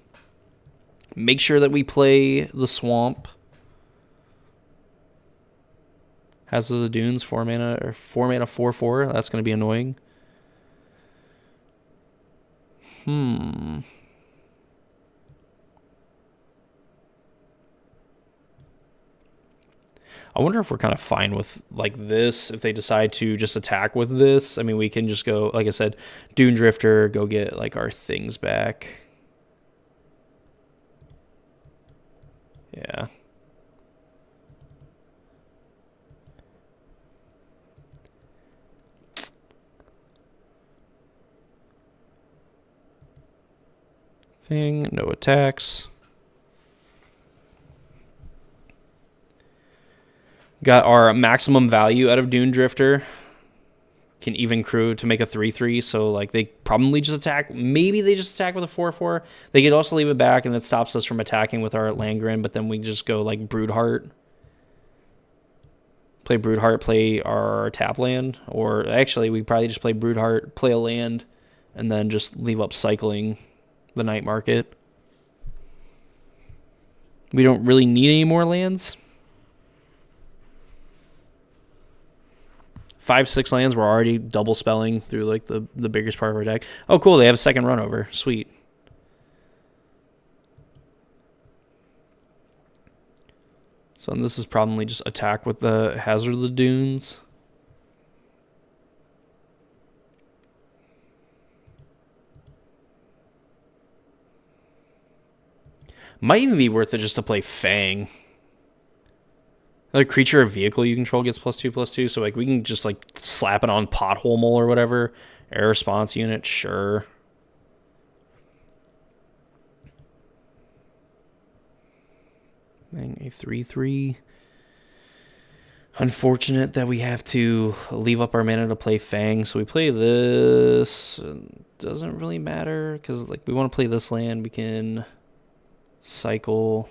Make sure that we play the swamp. Hazard of the Dunes, 4 mana, 4/4. That's going to be annoying. I wonder if we're kind of fine with like this, if they decide to just attack with this. I mean, we can just go, like I said, Dune Drifter, go get like our things back. Yeah. Thing, no attacks. Got our maximum value out of Dune Drifter. Can even crew to make a 3/3, so like they probably just attack. Maybe they just attack with a 4/4. They could also leave it back, and it stops us from attacking with our Langren, but then we just go like Broodheart. Play Broodheart, play our tap land. Or actually, we probably just play Broodheart, play a land, and then just leave up cycling the Night Market. We don't really need any more lands. 5-6 lands, we're already double spelling through like the biggest part of our deck. Oh, cool, they have a second run over. Sweet. So this is probably just attack with the Hazard of the Dunes. Might even be worth it just to play Fang. Another creature or vehicle you control gets +2/+2, so like we can just like slap it on Pothole Mole or whatever. Air response unit, sure. Then a 3/3. Unfortunate that we have to leave up our mana to play Fang, so we play this. Doesn't really matter because like we want to play this land. We can cycle.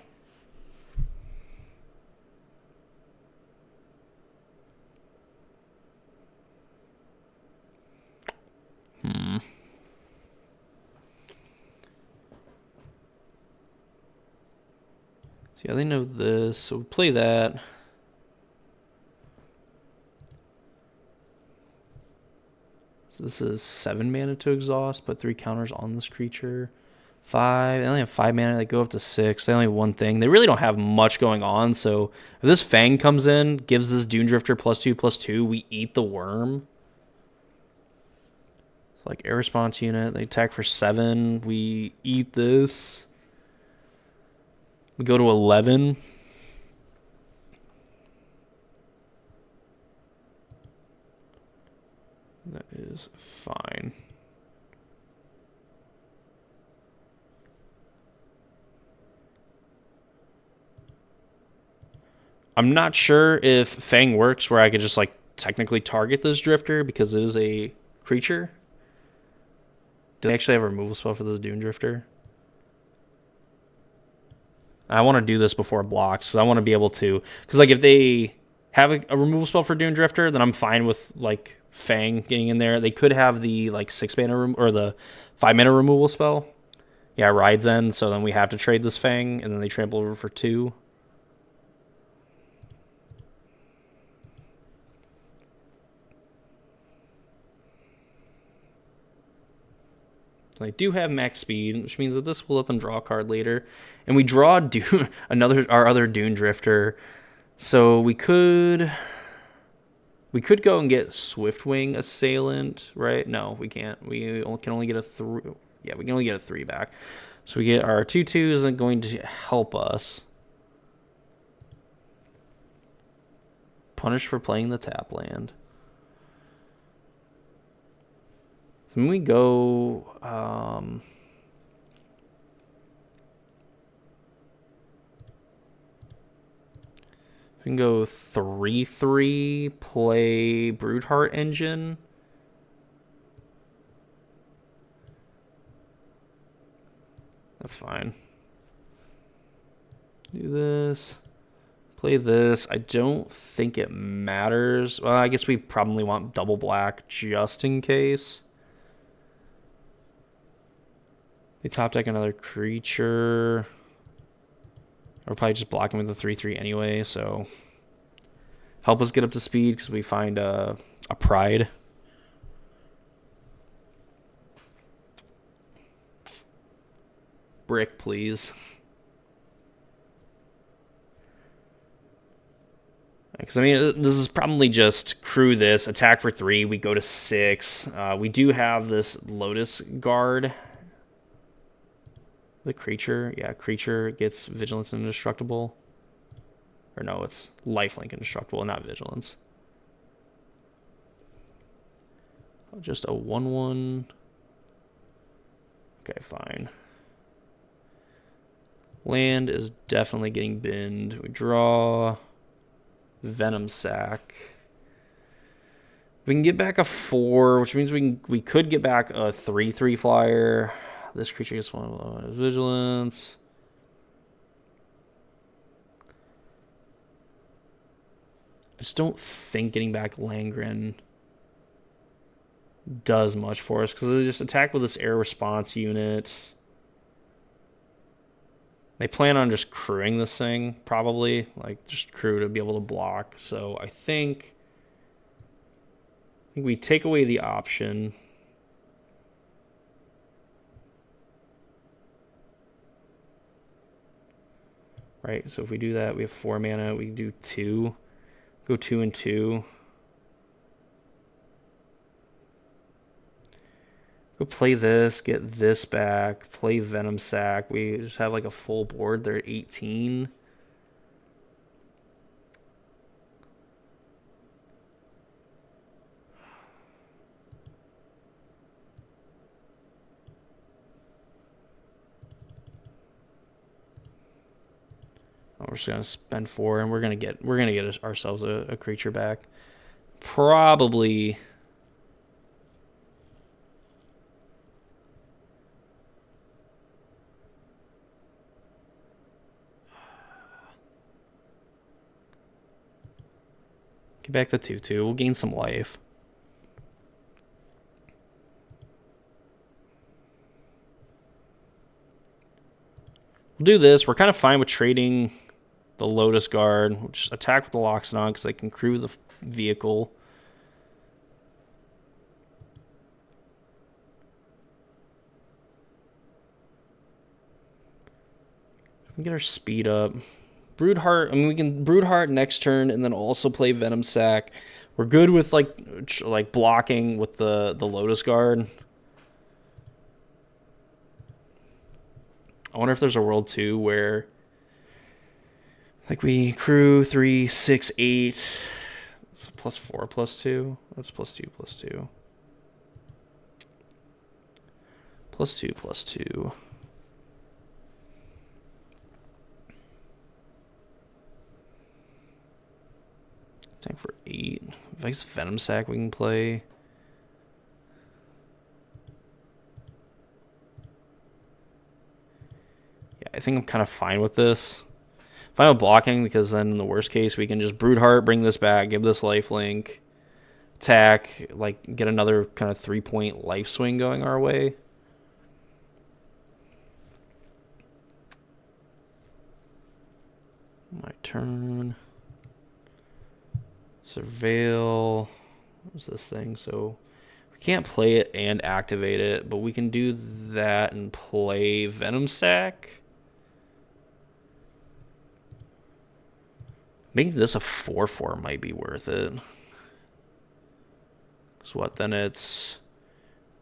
So yeah, they know this, so we play that. So this is 7 mana to exhaust, put 3 counters on this creature. 5. They only have 5 mana. They go up to 6. They only have one thing. They really don't have much going on. So if this Fang comes in, gives this Dune Drifter +2/+2, we eat the worm. Like air response unit. They attack for 7. We eat this. We go to 11. That is fine. I'm not sure if Fang works where I could just like technically target this Drifter because it is a creature. Do they actually have a removal spell for this Dune Drifter? I want to do this before it blocks because I want to be able to. Because like if they have a removal spell for Dune Drifter, then I'm fine with like Fang getting in there. They could have the like 6 mana or the 5 mana removal spell. Yeah, Rides End. So then we have to trade this Fang, and then they trample over for 2. They do have max speed, which means that this will let them draw a card later. And we draw our other Dune Drifter. So we could go and get Swiftwing Assailant, right? No, we can't. We can only get a 3. Yeah, we can only get a 3 back. So we get our 2/2 isn't going to help us. Punished for playing the tap land. When we go, we can go 3/3, play Broodheart Engine. That's fine. Do this. Play this. I don't think it matters. Well, I guess we probably want double black just in case. They top deck another creature. Or probably just block him with a 3/3 anyway, so help us get up to speed because we find a Pride. Brick, please. Because I mean, this is probably just crew this, attack for 3, we go to 6. We do have this Lotus Guard. The creature, yeah, creature gets vigilance and indestructible. Or no, it's lifelink indestructible, not vigilance. Just a 1/1. Okay, fine. Land is definitely getting binned. We draw Venom Sac. We can get back a 4, which means we could get back a 3/3 flyer. This creature gets 1 vigilance. I just don't think getting back Langren does much for us because they just attack with this air response unit. They plan on just crewing this thing, probably. Like, just crew to be able to block. So I think we take away the option. right? So if we do that, we have 4 mana. We do 2. Go 2 and 2. Go play this, get this back, play Venom Sac. We just have like a full board. They're at 18. We're just gonna spend 4, and we're gonna get ourselves a creature back. Probably. Get back the 2/2. We'll gain some life. We'll do this. We're kind of fine with trading the Lotus Guard. We'll just attack with the Loxodon because they can crew the vehicle. We get our speed up. Broodheart, I mean, we can Broodheart next turn and then also play Venom Sac. We're good with like blocking with the Lotus Guard. I wonder if there's a world 2 where like we crew 3, 6, 8. It's +4, +2. That's +2, +2. +2, +2. Tank for 8. If I guess Venom Sac we can play. Yeah, I think I'm kind of fine with this. Fine with blocking because then in the worst case we can just Broodheart, bring this back, give this lifelink, attack, like get another kind of 3-point life swing going our way. My turn. Surveil. What's this thing? So we can't play it and activate it, but we can do that and play Venom Sac. Making this a 4/4 might be worth it. So what? Then it's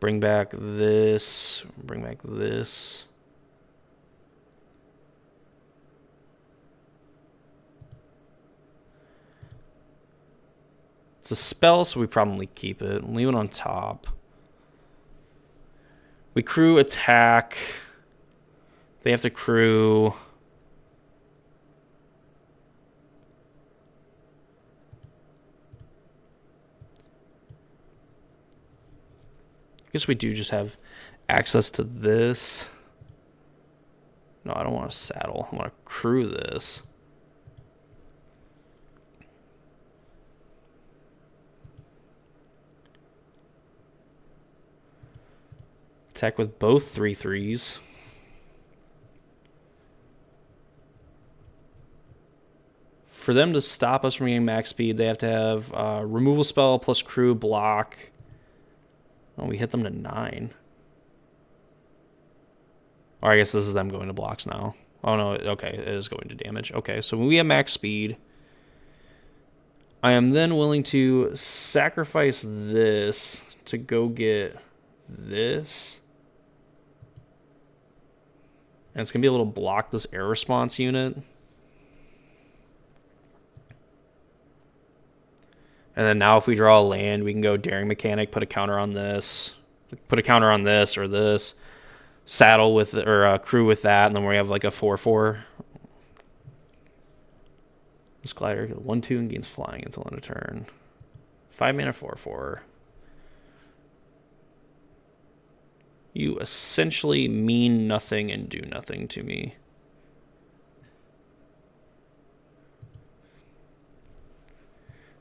bring back this, bring back this. It's a spell, so we probably keep it. Leave it on top. We crew attack. They have to crew. I guess we do just have access to this. No, I don't want to saddle. I want to crew this. Attack with both 3/3s. For them to stop us from getting max speed, they have to have removal spell plus crew block. Oh, we hit them to 9. Or I guess this is them going to blocks now. Oh no, okay, it is going to damage. Okay, so when we have max speed, I am then willing to sacrifice this to go get this. And it's going to be able to block this air response unit. And then now if we draw a land, we can go Daring Mechanic, put a counter on this, put a counter on this or this, saddle with, or crew with that, and then we have like a 4/4. This glider, 1/2 and gains flying until end of turn. 5 mana 4/4. You essentially mean nothing and do nothing to me.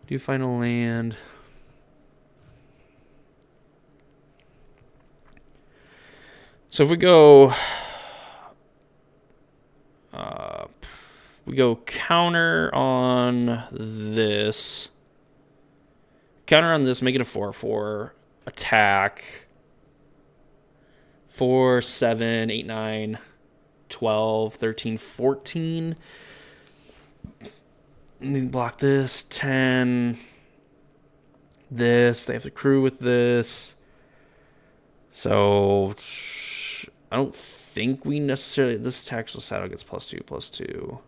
Do final land. So if we go counter on this. Counter on this, make it a 4/4. Attack. 4, 7, 8, 9, 12, 13, 14. Need to block this. 10. This. They have to crew with this. So I don't think we necessarily... This tactical saddle gets +2/+2.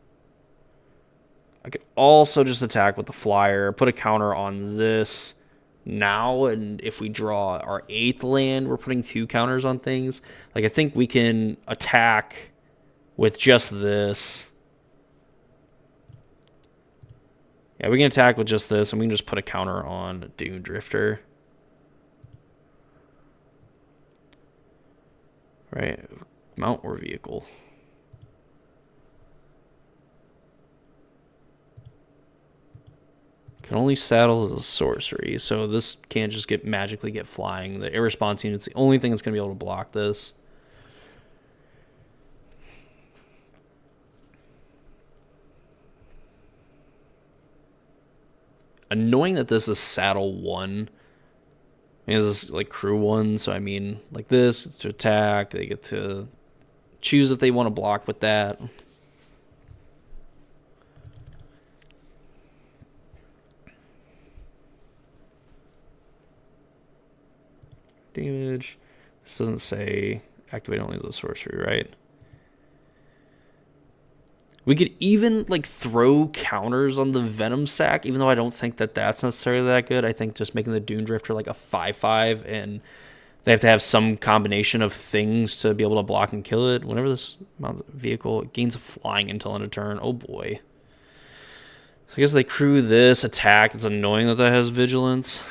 I could also just attack with the flyer, put a counter on this now, and if we draw our 8th land, we're putting 2 counters on things. Like, I think we can attack with just this. Yeah, we can attack with just this, and we can just put a counter on Dune Drifter. Right, mount or vehicle. Can only saddle as a sorcery, so this can't just magically get flying. The Irresponse unit's the only thing that's going to be able to block this. Annoying that this is saddle 1. I mean, this is like crew 1, so I mean, like this, it's to attack. They get to choose if they want to block with that. Damage. This doesn't say activate only as a sorcery, right? We could even like throw counters on the Venom Sack, even though I don't think that that's necessarily that good. I think just making the Dune Drifter like a 5/5, and they have to have some combination of things to be able to block and kill it. Whenever this mounts a vehicle, it gains a flying until end of turn. Oh boy. So I guess they crew this attack. It's annoying that has vigilance.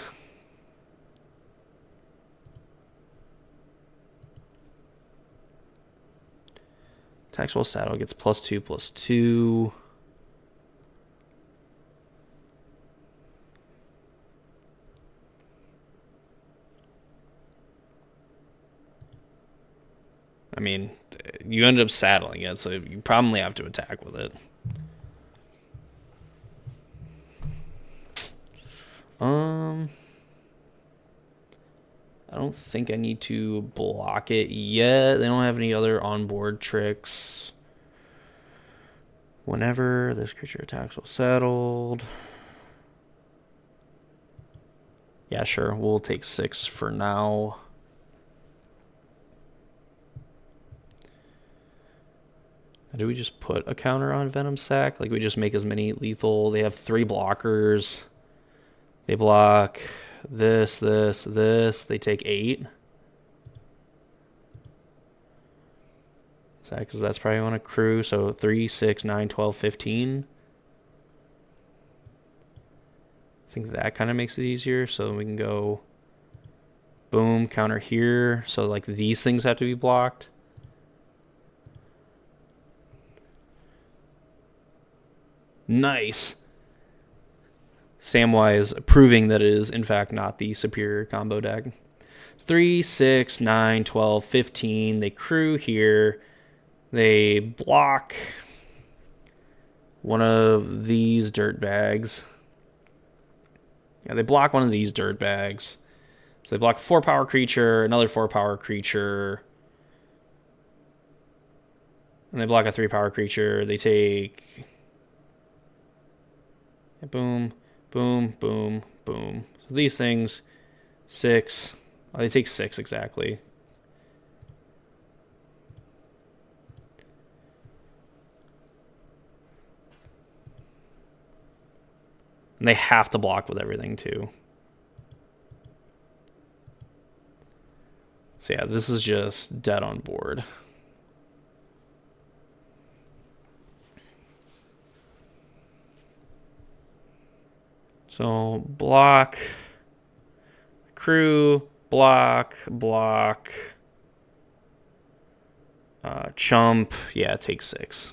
Taxable saddle gets +2/+2. I mean, you end up saddling it, so you probably have to attack with it. I don't think I need to block it yet. They don't have any other onboard tricks. Whenever this creature attacks while saddled. Yeah, sure. We'll take 6 for now. Do we just put a counter on Venom Sack? Like, we just make as many lethal. They have 3 blockers. They block this, this, this. They take 8. Because that's probably on a crew. So 3, 6, 9, 12, 15. I think that kind of makes it easier. So we can go boom, counter here. So like these things have to be blocked. Nice. Samwise proving that it is, in fact, not the superior combo deck. 3, 6, 9, 12, 15. They crew here. They block one of these dirt bags. Yeah, they block one of these dirt bags. So they block a 4-power creature, another 4-power creature. And they block a 3-power creature. They take... boom, boom, boom, boom. So these things, 6. Oh, they take 6 exactly. And they have to block with everything too. So yeah, this is just dead on board. So block, crew, block, block, chump. Yeah, it takes 6.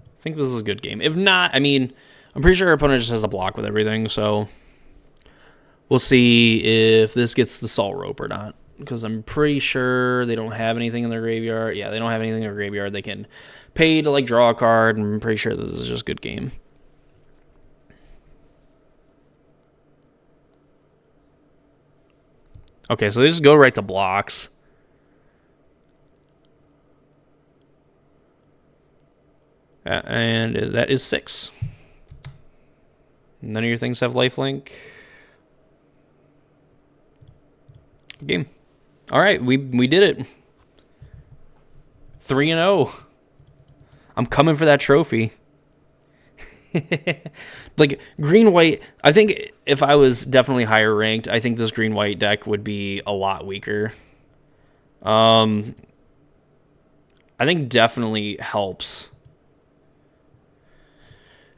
I think this is a good game. If not, I mean, I'm pretty sure our opponent just has a block with everything, so we'll see if this gets the Salt Rope or not. Because I'm pretty sure they don't have anything in their graveyard. Yeah, they don't have anything in their graveyard. They can pay to, like, draw a card. I'm pretty sure this is just a good game. Okay, so they just go right to blocks. And that is 6. None of your things have lifelink. Game. All right, we did it. 3-0. I'm coming for that trophy. Like green white, I think if I was definitely higher ranked, I think this green white deck would be a lot weaker. I think definitely helps.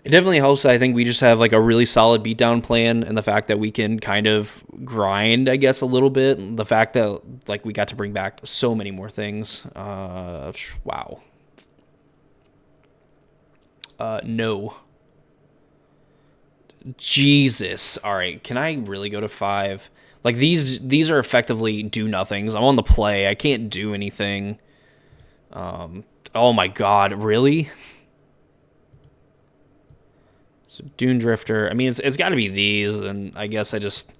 It definitely helps. I think we just have like a really solid beatdown plan, and the fact that we can kind of grind, I guess, a little bit. The fact that like we got to bring back so many more things. Wow. No. Jesus. All right. Can I really go to 5? Like these are effectively do nothings. I'm on the play. I can't do anything. Oh my god, really? So Dune Drifter. I mean, it's got to be these, and I guess I just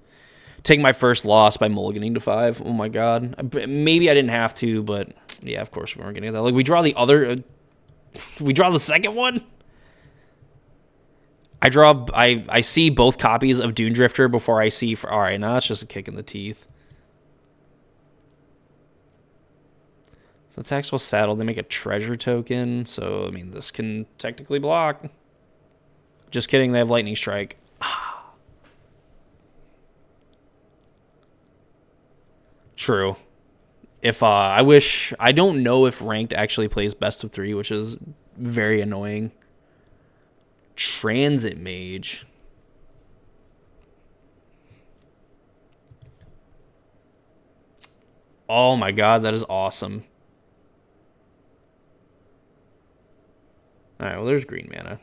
take my first loss by mulliganing to 5. Oh my god. Maybe I didn't have to, but yeah, of course we weren't getting that. Like we draw the other. We draw the second one. I see both copies of Dune Drifter before I see. All right, now it's just a kick in the teeth. So attacks while saddled. They make a treasure token. So I mean, this can technically block. Just kidding. They have lightning strike. True. If I don't know if ranked actually plays best of 3, which is very annoying. Transit Mage. Oh my god, that is awesome. All right, well, there's green mana.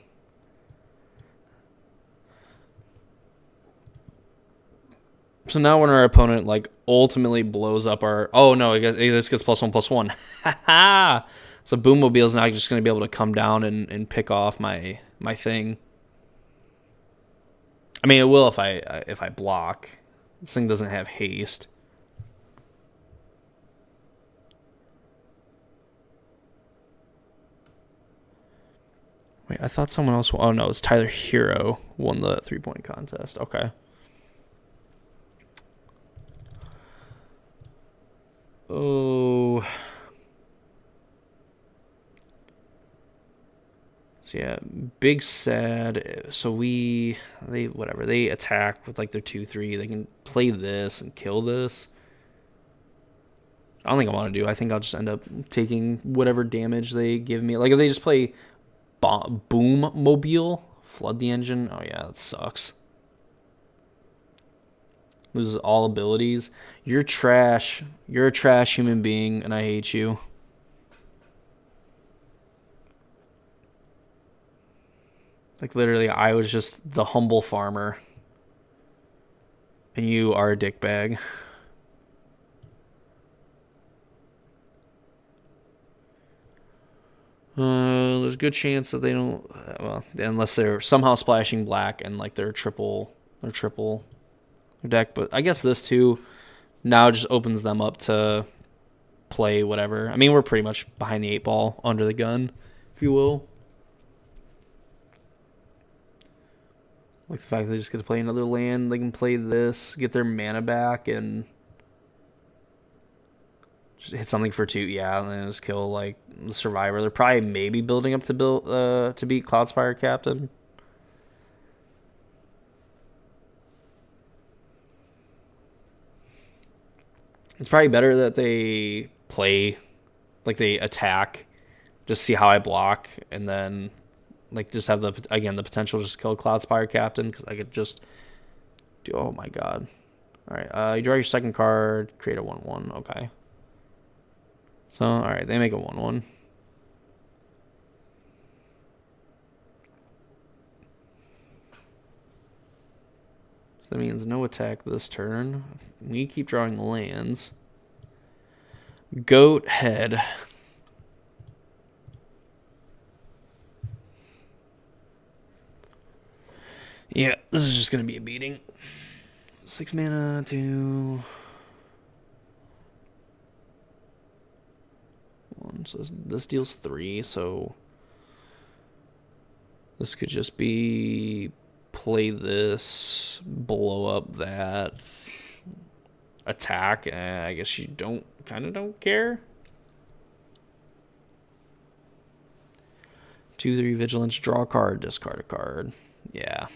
So now when our opponent like ultimately blows up our... Oh no, this gets +1/+1. Ha. So Boommobile's now just going to be able to come down and pick off my thing. I mean, it will if I block. This thing doesn't have haste. Wait, I thought someone else... Oh no, it's Tyler Hero won the 3-point contest. Okay. Oh... So yeah, big sad. So they attack with like their 2/3. They can play this and kill this. I don't think I want to do. I think I'll just end up taking whatever damage they give me. Like if they just play Boom Mobile, flood the engine. Oh yeah, that sucks. Loses all abilities. You're trash. You're a trash human being, and I hate you. Like literally, I was just the humble farmer, and you are a dickbag. There's a good chance that they don't. Well, unless they're somehow splashing black and like they're triple deck. But I guess this too now just opens them up to play whatever. I mean, we're pretty much behind the 8 ball, under the gun, if you will. Like the fact that they just get to play another land, they can play this, get their mana back, and just hit something for 2. Yeah, and then just kill like the survivor. They're probably maybe building up to beat Cloudspire Captain. It's probably better that they play, like they attack, just see how I block, and then like just have the potential just to kill Cloudspire Captain, because I could just do... Oh my god. Alright, you draw your second card, create a 1/1. Okay. So, alright, they make a 1/1. So that means no attack this turn. We keep drawing lands. Goat Head. Yeah, this is just going to be a beating. 6 mana to... 1. So this deals 3, so... This could just be play this, blow up that, attack. I guess you kind of don't care. 2/3 vigilance, draw a card, discard a card. Yeah.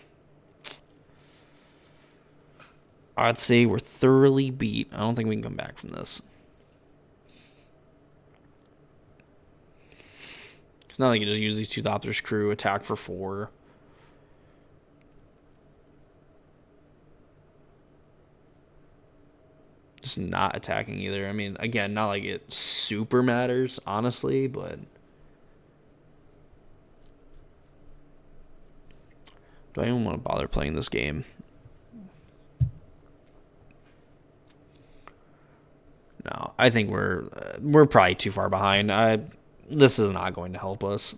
I'd say we're thoroughly beat. I don't think we can come back from this. It's not like you just use these 2 Thopters crew, attack for 4. Just not attacking either. I mean, again, not like it super matters, honestly, but do I even want to bother playing this game? No, I think we're probably too far behind. This is not going to help us.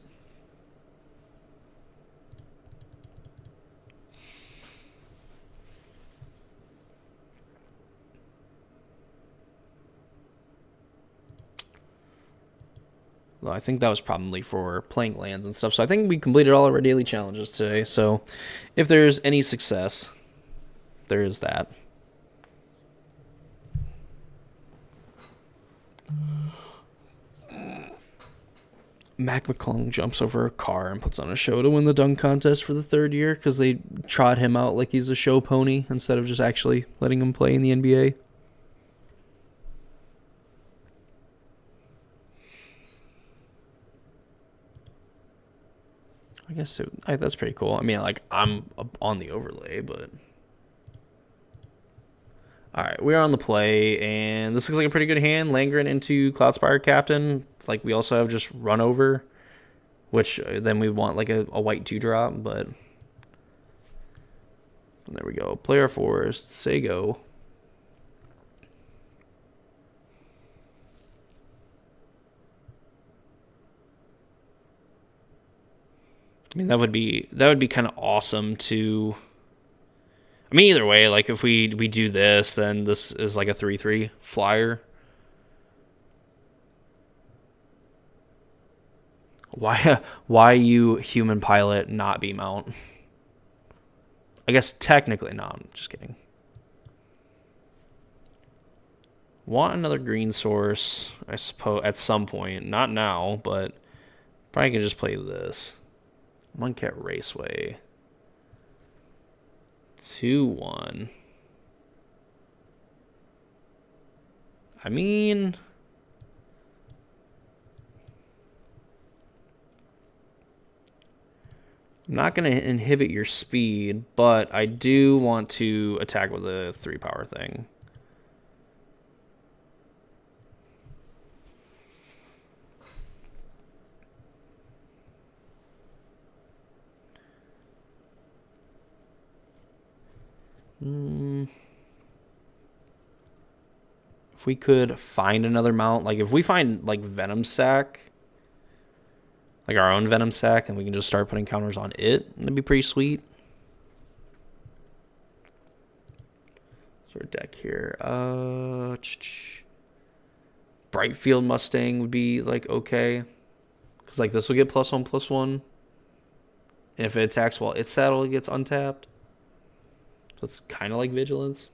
Well, I think that was probably for playing lands and stuff. So I think we completed all of our daily challenges today. So if there's any success, there is that. Mac McClung jumps over a car and puts on a show to win the dunk contest for the 3rd year because they trot him out like he's a show pony instead of just actually letting him play in the NBA. I guess that's pretty cool. I mean, like, I'm on the overlay, but... Alright, we are on the play, and this looks like a pretty good hand. Langren into Cloudspire Captain. Like, we also have just Run Over, which then we want, like, a white 2-drop, but... There we go. Play our forest. Say go. I mean, that would be kind of awesome to... I mean, either way, like, if we do this, then this is like a 3/3 flyer. Why you human pilot not be mount? I guess technically no, I'm just kidding. Want another green source, I suppose, at some point. Not now, but probably can just play this. Monkcat Raceway. 2/1. I mean... I'm not going to inhibit your speed, but I do want to attack with a 3-power thing. If we could find another mount, like if we find like Venom Sack, like our own Venom Sack, and we can just start putting counters on it, that'd be pretty sweet. What's our deck here? Brightfield Mustang would be like okay, because like this will get +1/+1, and if it attacks while its saddle, it gets untapped. So it's kind of like Vigilance.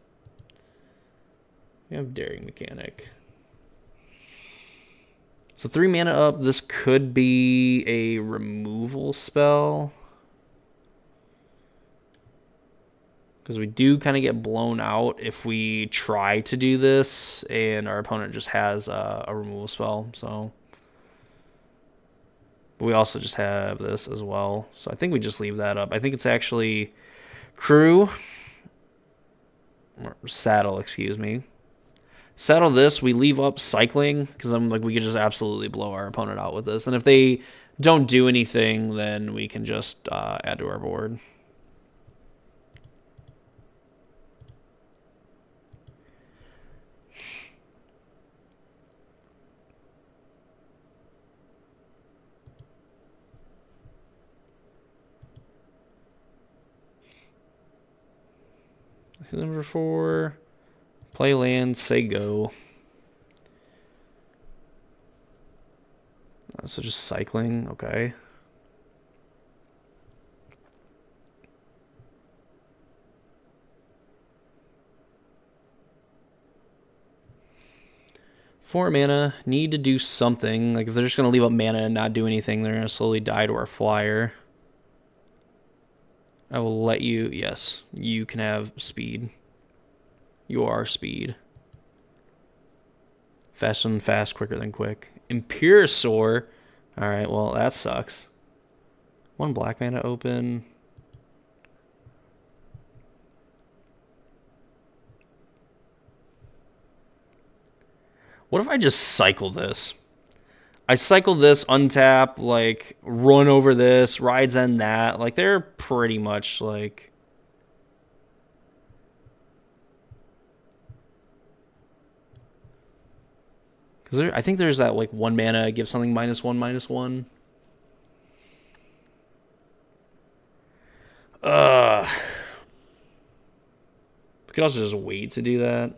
We have Daring Mechanic. So 3 mana up. This could be a removal spell, because we do kind of get blown out if we try to do this and our opponent just has a removal spell. So but we also just have this as well. So I think we just leave that up. I think it's actually Crew. Or Saddle, excuse me. Saddle this, we leave up Cycling, because I'm like, we could just absolutely blow our opponent out with this. And if they don't do anything, then we can just add to our board. Number 4, play land, say go. So just Cycling, okay. 4 mana, need to do something. Like, if they're just going to leave up mana and not do anything, they're going to slowly die to our flyer. I will let you... Yes, you can have speed. You are speed. Faster than fast, quicker than quick. Imperiosaur. Alright, well, that sucks. 1 black mana open. What if I just cycle this? I cycle this, untap, like, run over this, rides end that. Like, they're pretty much, like... Because I think there's that, like, 1 mana, give something -1/-1. We could also just wait to do that.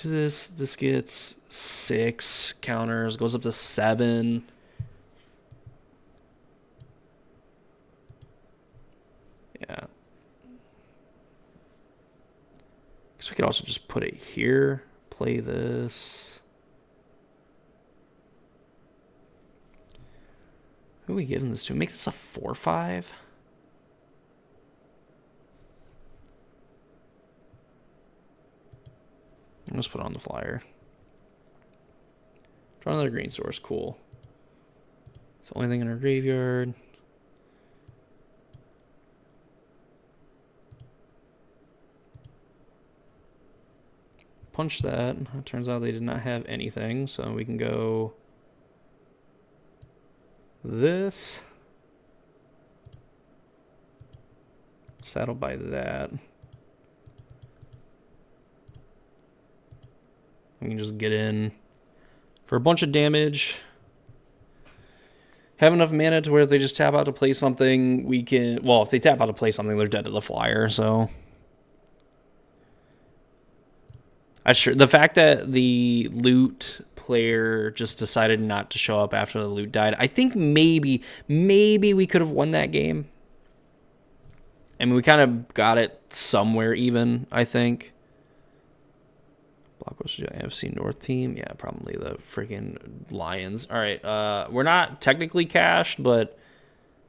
To this gets 6 counters, goes up to 7. Yeah. Guess we could also just put it here, play this. Who are we giving this to? Make this a 4/5? Let's put it on the flyer. Draw another green source. Cool. It's the only thing in our graveyard. Punch that. It turns out they did not have anything, so we can go this. Saddle by that. We can just get in for a bunch of damage. Have enough mana to where if they just tap out to play something, we can... Well, if they tap out to play something, they're dead to the flyer, so... The fact that the loot player just decided not to show up after the loot died, I think maybe we could have won that game. I mean, we kind of got it somewhere even, I think. Blockbuster AFC North team. Yeah, probably the freaking Lions. All right, we're not technically cashed, but,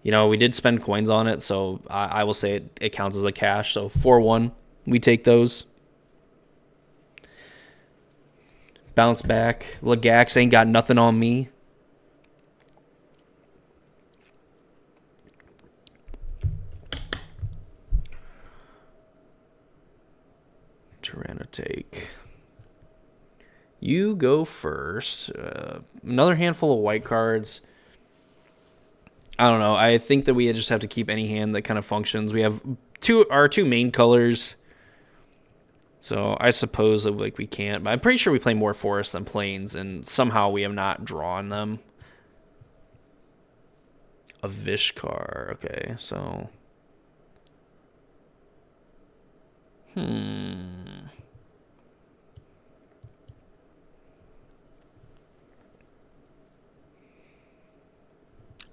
you know, we did spend coins on it, so I will say it counts as a cash. So 4-1, we take those. Bounce back. Lagax ain't got nothing on me. Tyrannotake. You go first. Another handful of white cards. I don't know. I think that we just have to keep any hand that kind of functions. We have our two main colors. So I suppose that, like, we can't. But I'm pretty sure we play more forests than plains, and somehow we have not drawn them. A Vishkar. Okay, so...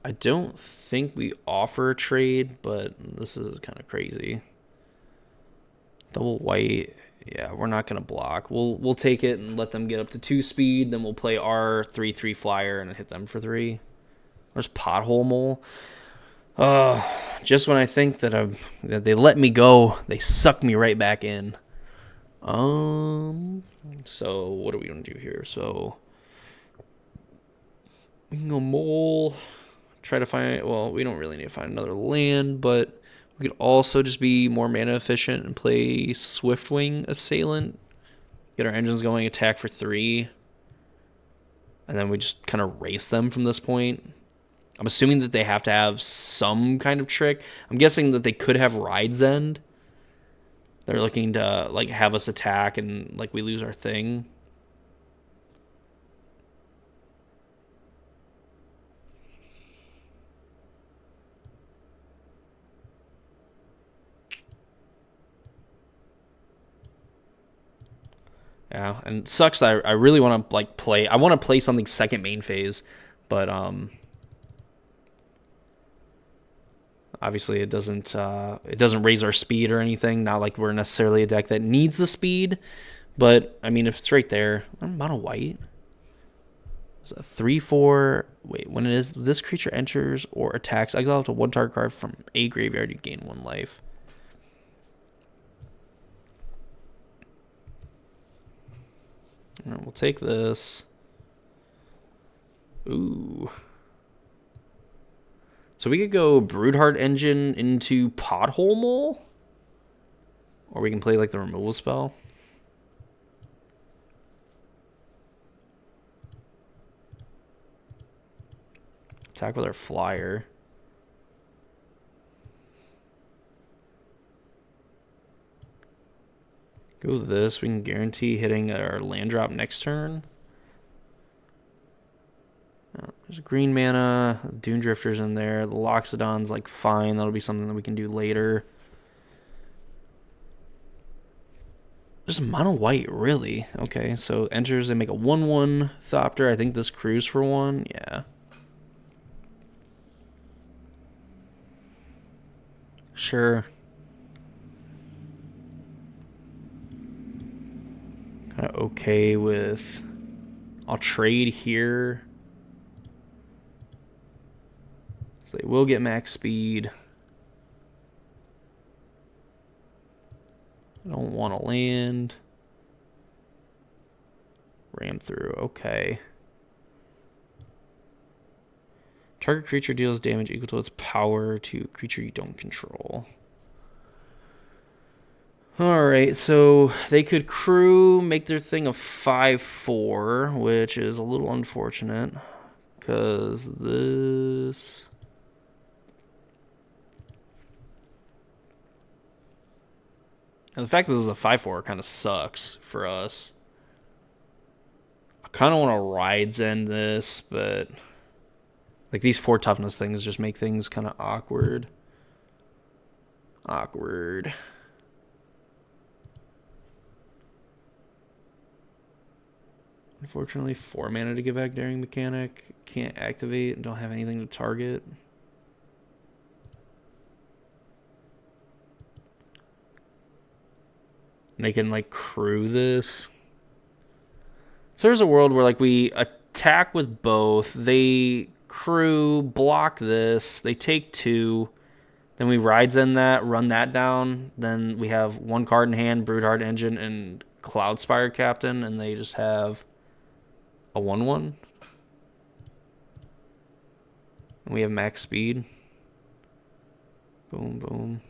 I don't think we offer a trade, but this is kind of crazy. Double white. Yeah, we're not going to block. We'll take it and let them get up to 2 speed. Then we'll play our 3/3 flyer and hit them for 3. There's Pothole Mole. Just when I think that they let me go, they suck me right back in. So what are we going to do here? So we can go Mole. Try to find... Well, we don't really need to find another land, but... We could also just be more mana efficient and play Swiftwing Assailant. Get our engines going, attack for 3. And then we just kind of race them from this point. I'm assuming that they have to have some kind of trick. I'm guessing that they could have Ride's End. They're looking to, like, have us attack and, like, we lose our thing. Yeah, and it sucks that I really want to, like, play... I want to play something second main phase, but, I Obviously, it doesn't raise our speed or anything. Not like we're necessarily a deck that needs the speed, but I mean, if it's right there, I'm mono white. It's a 3/4. Wait, when it is this creature enters or attacks, exile up to one target card from a graveyard. You gain 1 life. All right, we'll take this. Ooh. So we could go Broodheart Engine into Pothole Mole, or we can play like the removal spell. Attack with our flyer. Go with this. We can guarantee hitting our land drop next turn. There's green mana. Dune Drifter's in there. The Loxodon's like fine. That'll be something that we can do later. Just mono white, really? Okay, so enters and make a 1/1 Thopter. I think this cruise for 1. Yeah. Sure. Kind of okay with... I'll trade here. So they will get max speed. I don't want to land. Ram through. Okay. Target creature deals damage equal to its power to a creature you don't control. Alright, so they could crew, make their thing a 5/4, which is a little unfortunate. Because this... And the fact that this is a 5/4 kind of sucks for us. I kind of want to ride Zen this, but... Like, these 4 toughness things just make things kind of awkward. Unfortunately, 4 mana to give back Daring Mechanic. Can't activate and don't have anything to target. And they can, like, crew this. So there's a world where, like, we attack with both. They crew, block this. They take 2. Then we ride Zen that, run that down. Then we have 1 card in hand, Broodheart Engine, and Cloudspire Captain. And they just have a 1/1. And we have max speed. Boom, boom.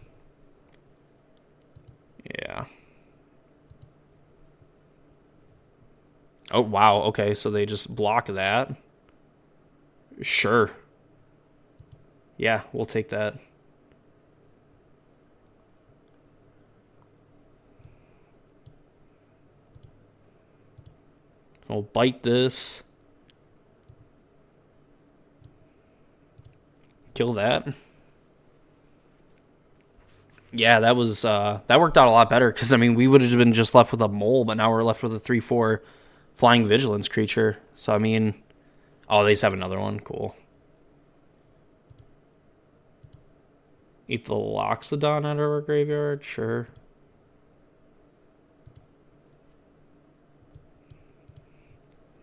Yeah. Oh, wow. Okay, so they just block that. Sure. Yeah, we'll take that. We'll bite this. Kill that. Yeah, that was that worked out a lot better because I mean we would have been just left with a mole, but now we're left with a 3/4 flying vigilance creature. So I mean, oh, they just have another one. Cool. Eat the Loxodon out of our graveyard, sure.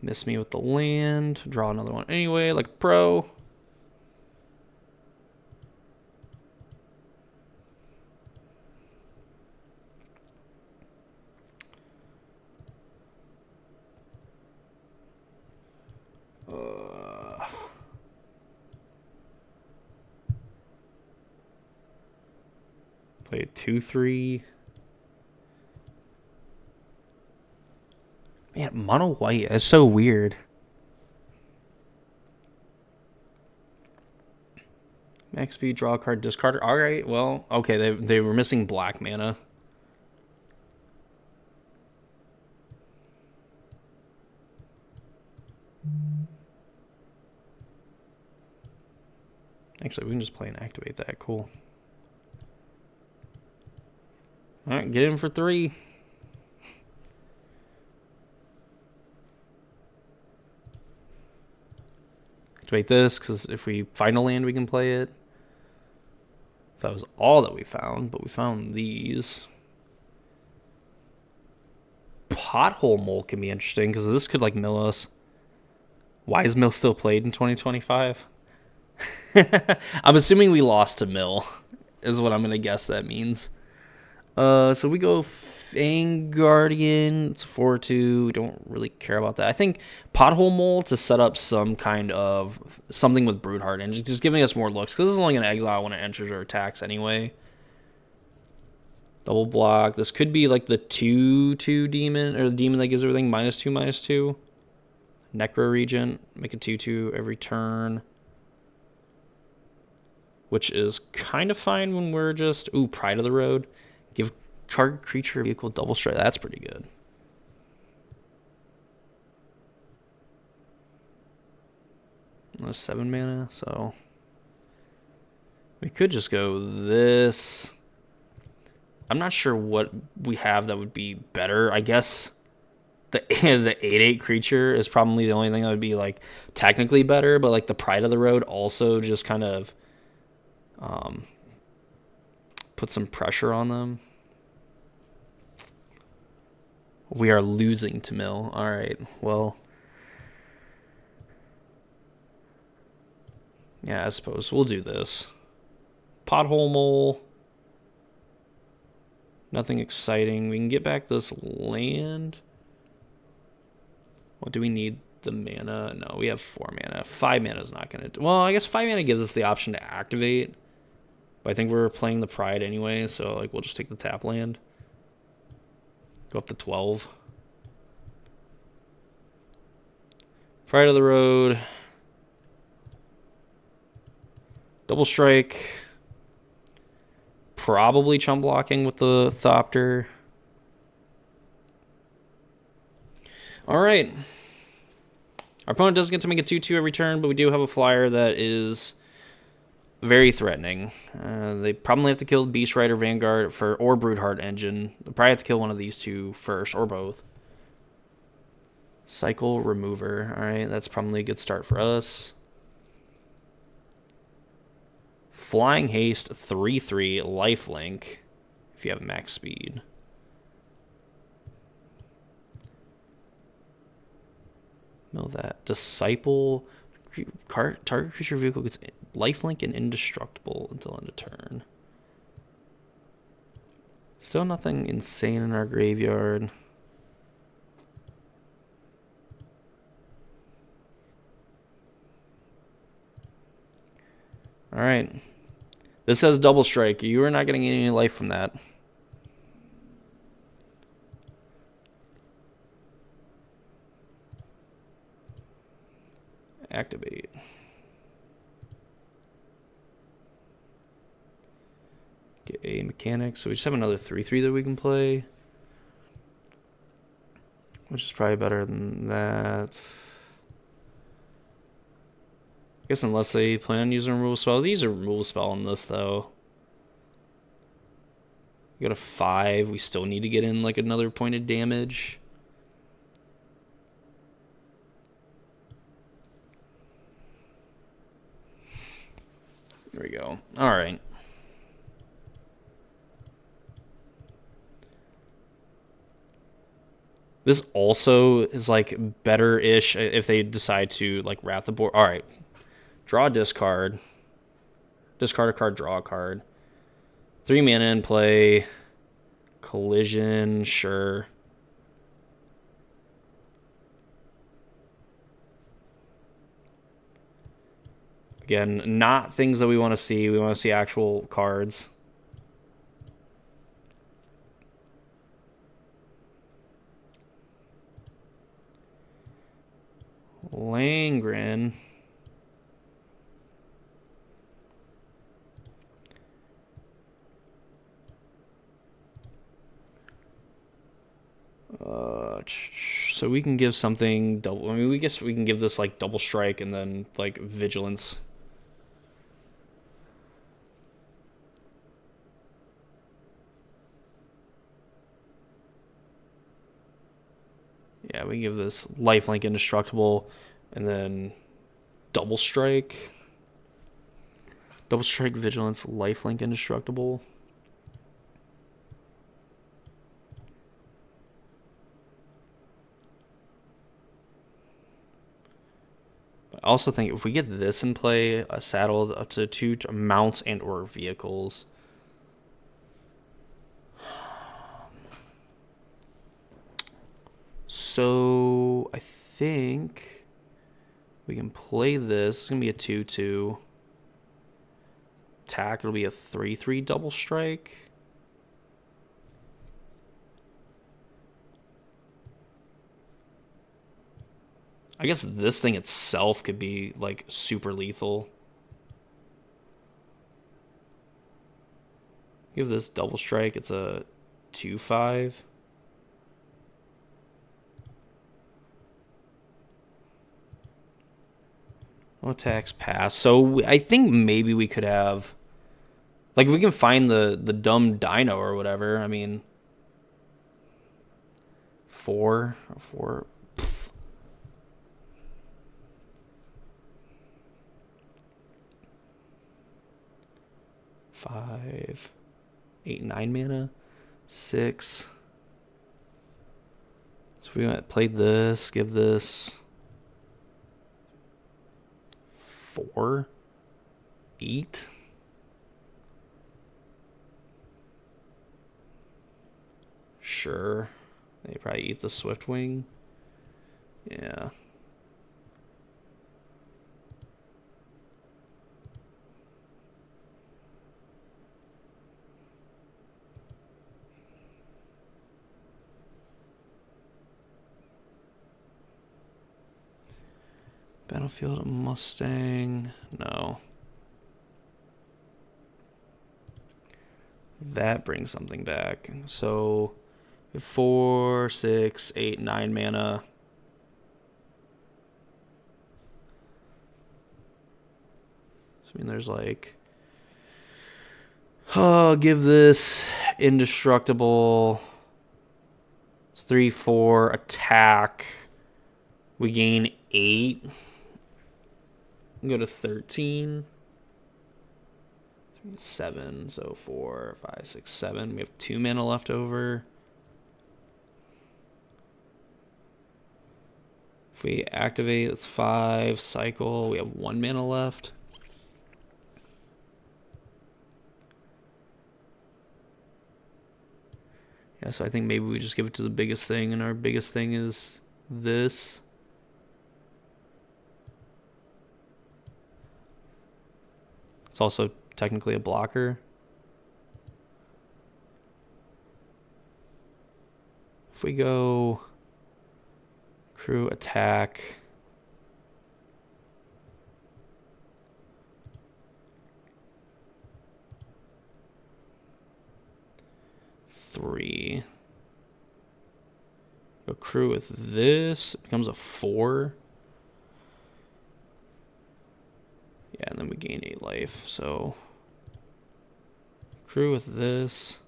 Miss me with the land. Draw another one anyway, like a pro. Play a 2/3. Man, mono white is so weird. Max speed, draw a card, discard. All right, well, okay, they were missing black mana. Actually, we can just play and activate that. Cool. All right, get in for 3. Activate this, because if we find a land, we can play it. That was all that we found, but we found these. Pothole Mole can be interesting because this could like mill us. Why is Mill still played in 2025? I'm assuming we lost to Mill, is what I'm gonna guess that means. So we go Guardian. It's a 4-2. We don't really care about that. I think Pothole Mole to set up some kind of something with Broodheart and just giving us more looks because this is only gonna exile when it enters or attacks anyway. Double block. This could be like the 2/2 demon or the demon that gives everything -2/2. Necro Regent, make a 2/2 every turn. Which is kind of fine when we're just... Ooh, Pride of the Road. Give target creature vehicle double strike. That's pretty good. That's 7 mana, so... We could just go this. I'm not sure what we have that would be better. I guess... The 8/8 creature is probably the only thing that would be like technically better, but like the Pride of the Road also just kind of put some pressure on them. We are losing to Mill. All right, well, yeah, I suppose we'll do this. Pothole Mole. Nothing exciting. We can get back this land. Well, do we need the mana? No, we have 4 mana. 5 mana is not going to do... Well, I guess 5 mana gives us the option to activate. But I think we're playing the Pride anyway, so like we'll just take the tap land. Go up to 12. Pride of the Road. Double strike. Probably chump blocking with the Thopter. All right. Our opponent doesn't get to make a 2/2 every turn, but we do have a flyer that is very threatening. They probably have to kill Beast Rider, Vanguard, or Broodheart Engine. They'll probably have to kill one of these two first, or both. Cycle Remover. All right, that's probably a good start for us. Flying Haste, 3/3, Lifelink, if you have max speed. Know that. Disciple. Target creature vehicle gets lifelink and indestructible until end of turn. Still nothing insane in our graveyard. Alright. This says double strike. You are not getting any life from that. Activate. Get a mechanic. So we just have another 3/3 that we can play. Which is probably better than that. I guess unless they plan on using a removal spell. These are removal spell on this, though. We got a 5. We still need to get in like another point of damage. There we go. All right. This also is like better-ish if they decide to like wrap the board. All right. Draw a discard. Discard a card, draw a card. 3 mana in play. Collision, sure. Again, not things that we want to see. We want to see actual cards. Langren. So we can give something double. I mean, we guess we can give this like double strike and then like vigilance. Yeah, we can give this lifelink indestructible and then double strike. Double strike, vigilance, lifelink, indestructible. I also think if we get this in play, a saddle up to 2 mounts and or vehicles. So I think we can play this. It's going to be a 2-2. Attack, it'll be a 3-3 double strike. I guess this thing itself could be, like, super lethal. Give this double strike, it's a 2-5. No attacks pass. So I think maybe we could have... Like, if we can find the dumb dino or whatever, I mean... 4? 4... 5, 8, 9 mana, 6. So we might play this, give this 4, 8. Sure. They probably eat the Swiftwing. Yeah. Battlefield Mustang. No. That brings something back. So 4, 6, 8, 9 mana. So I mean there's like give this indestructible. It's 3, 4 attack. We gain 8. Go to 13. 7, so 4, 5, 6, 7. We have 2 mana left over. If we activate, it's 5, cycle. We have 1 mana left. Yeah, so I think maybe we just give it to the biggest thing, and our biggest thing is this. It's also technically a blocker. If we go crew attack, three. Go crew with this. It becomes a 4. Yeah, and then we gain 8 life. So crew with this.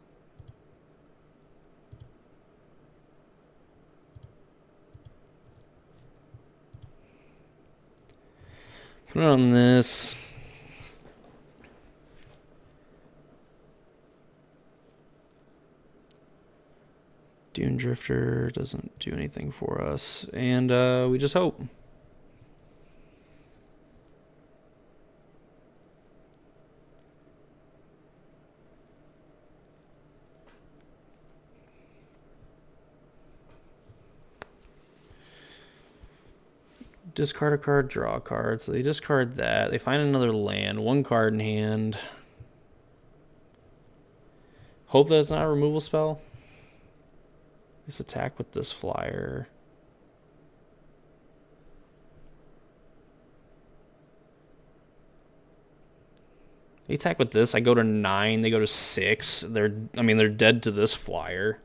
Put it on this. Dune Drifter doesn't do anything for us. And we just hope. Discard a card, draw a card. So they discard that. They find another land. 1 card in hand. Hope that it's not a removal spell. This attack with this flyer. They attack with this. I go to 9. They go to 6. They're dead to this flyer.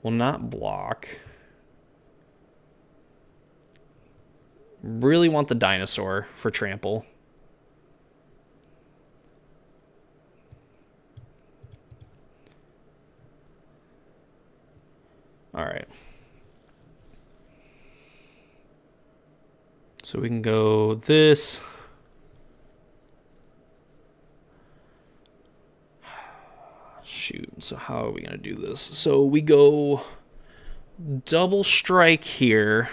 Will not block. Really want the dinosaur for trample. All right. So we can go this. Shoot, so how are we going to do this? So we go double strike here.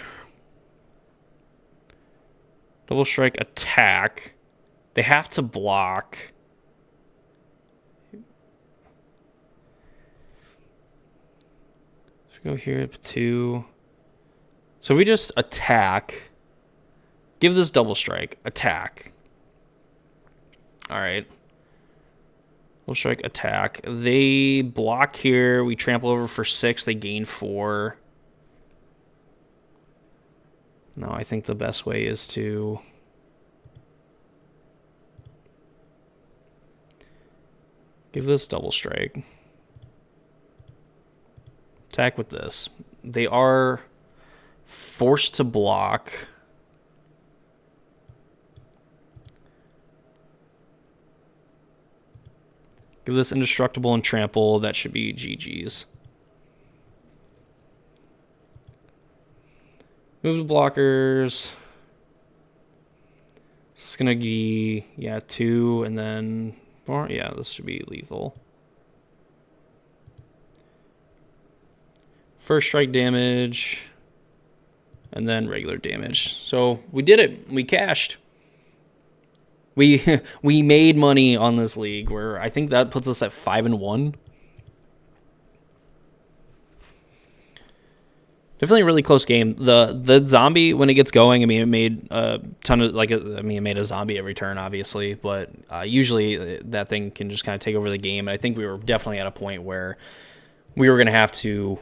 Double strike attack. They have to block. Let's go here up 2. So if we just attack, give this double strike, attack. All right. Double strike, attack. They block here. We trample over for 6. They gain 4. No, I think the best way is to give this double strike. Attack with this. They are forced to block. Give this indestructible and trample. That should be GG's. Move the blockers. It's going to be, 2 and then 4. Yeah, this should be lethal. First strike damage. And then regular damage. So we did it. We cashed. We made money on this league. Where I think that puts us at 5-1. Definitely a really close game. The zombie, when it gets going, I mean, it made a ton of, it made a zombie every turn, obviously, but usually that thing can just kind of take over the game. And I think we were definitely at a point where we were going to have to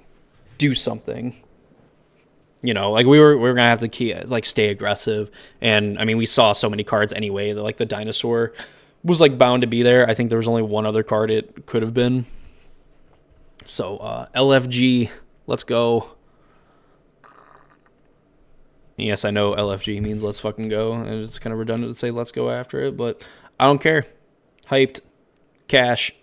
do something. We were going to have to stay aggressive. And, I mean, we saw so many cards anyway that, the dinosaur was, bound to be there. I think there was only one other card it could have been. So, LFG, let's go. Yes, I know LFG means let's fucking go, and it's kind of redundant to say let's go after it, but I don't care. Hyped. Cash.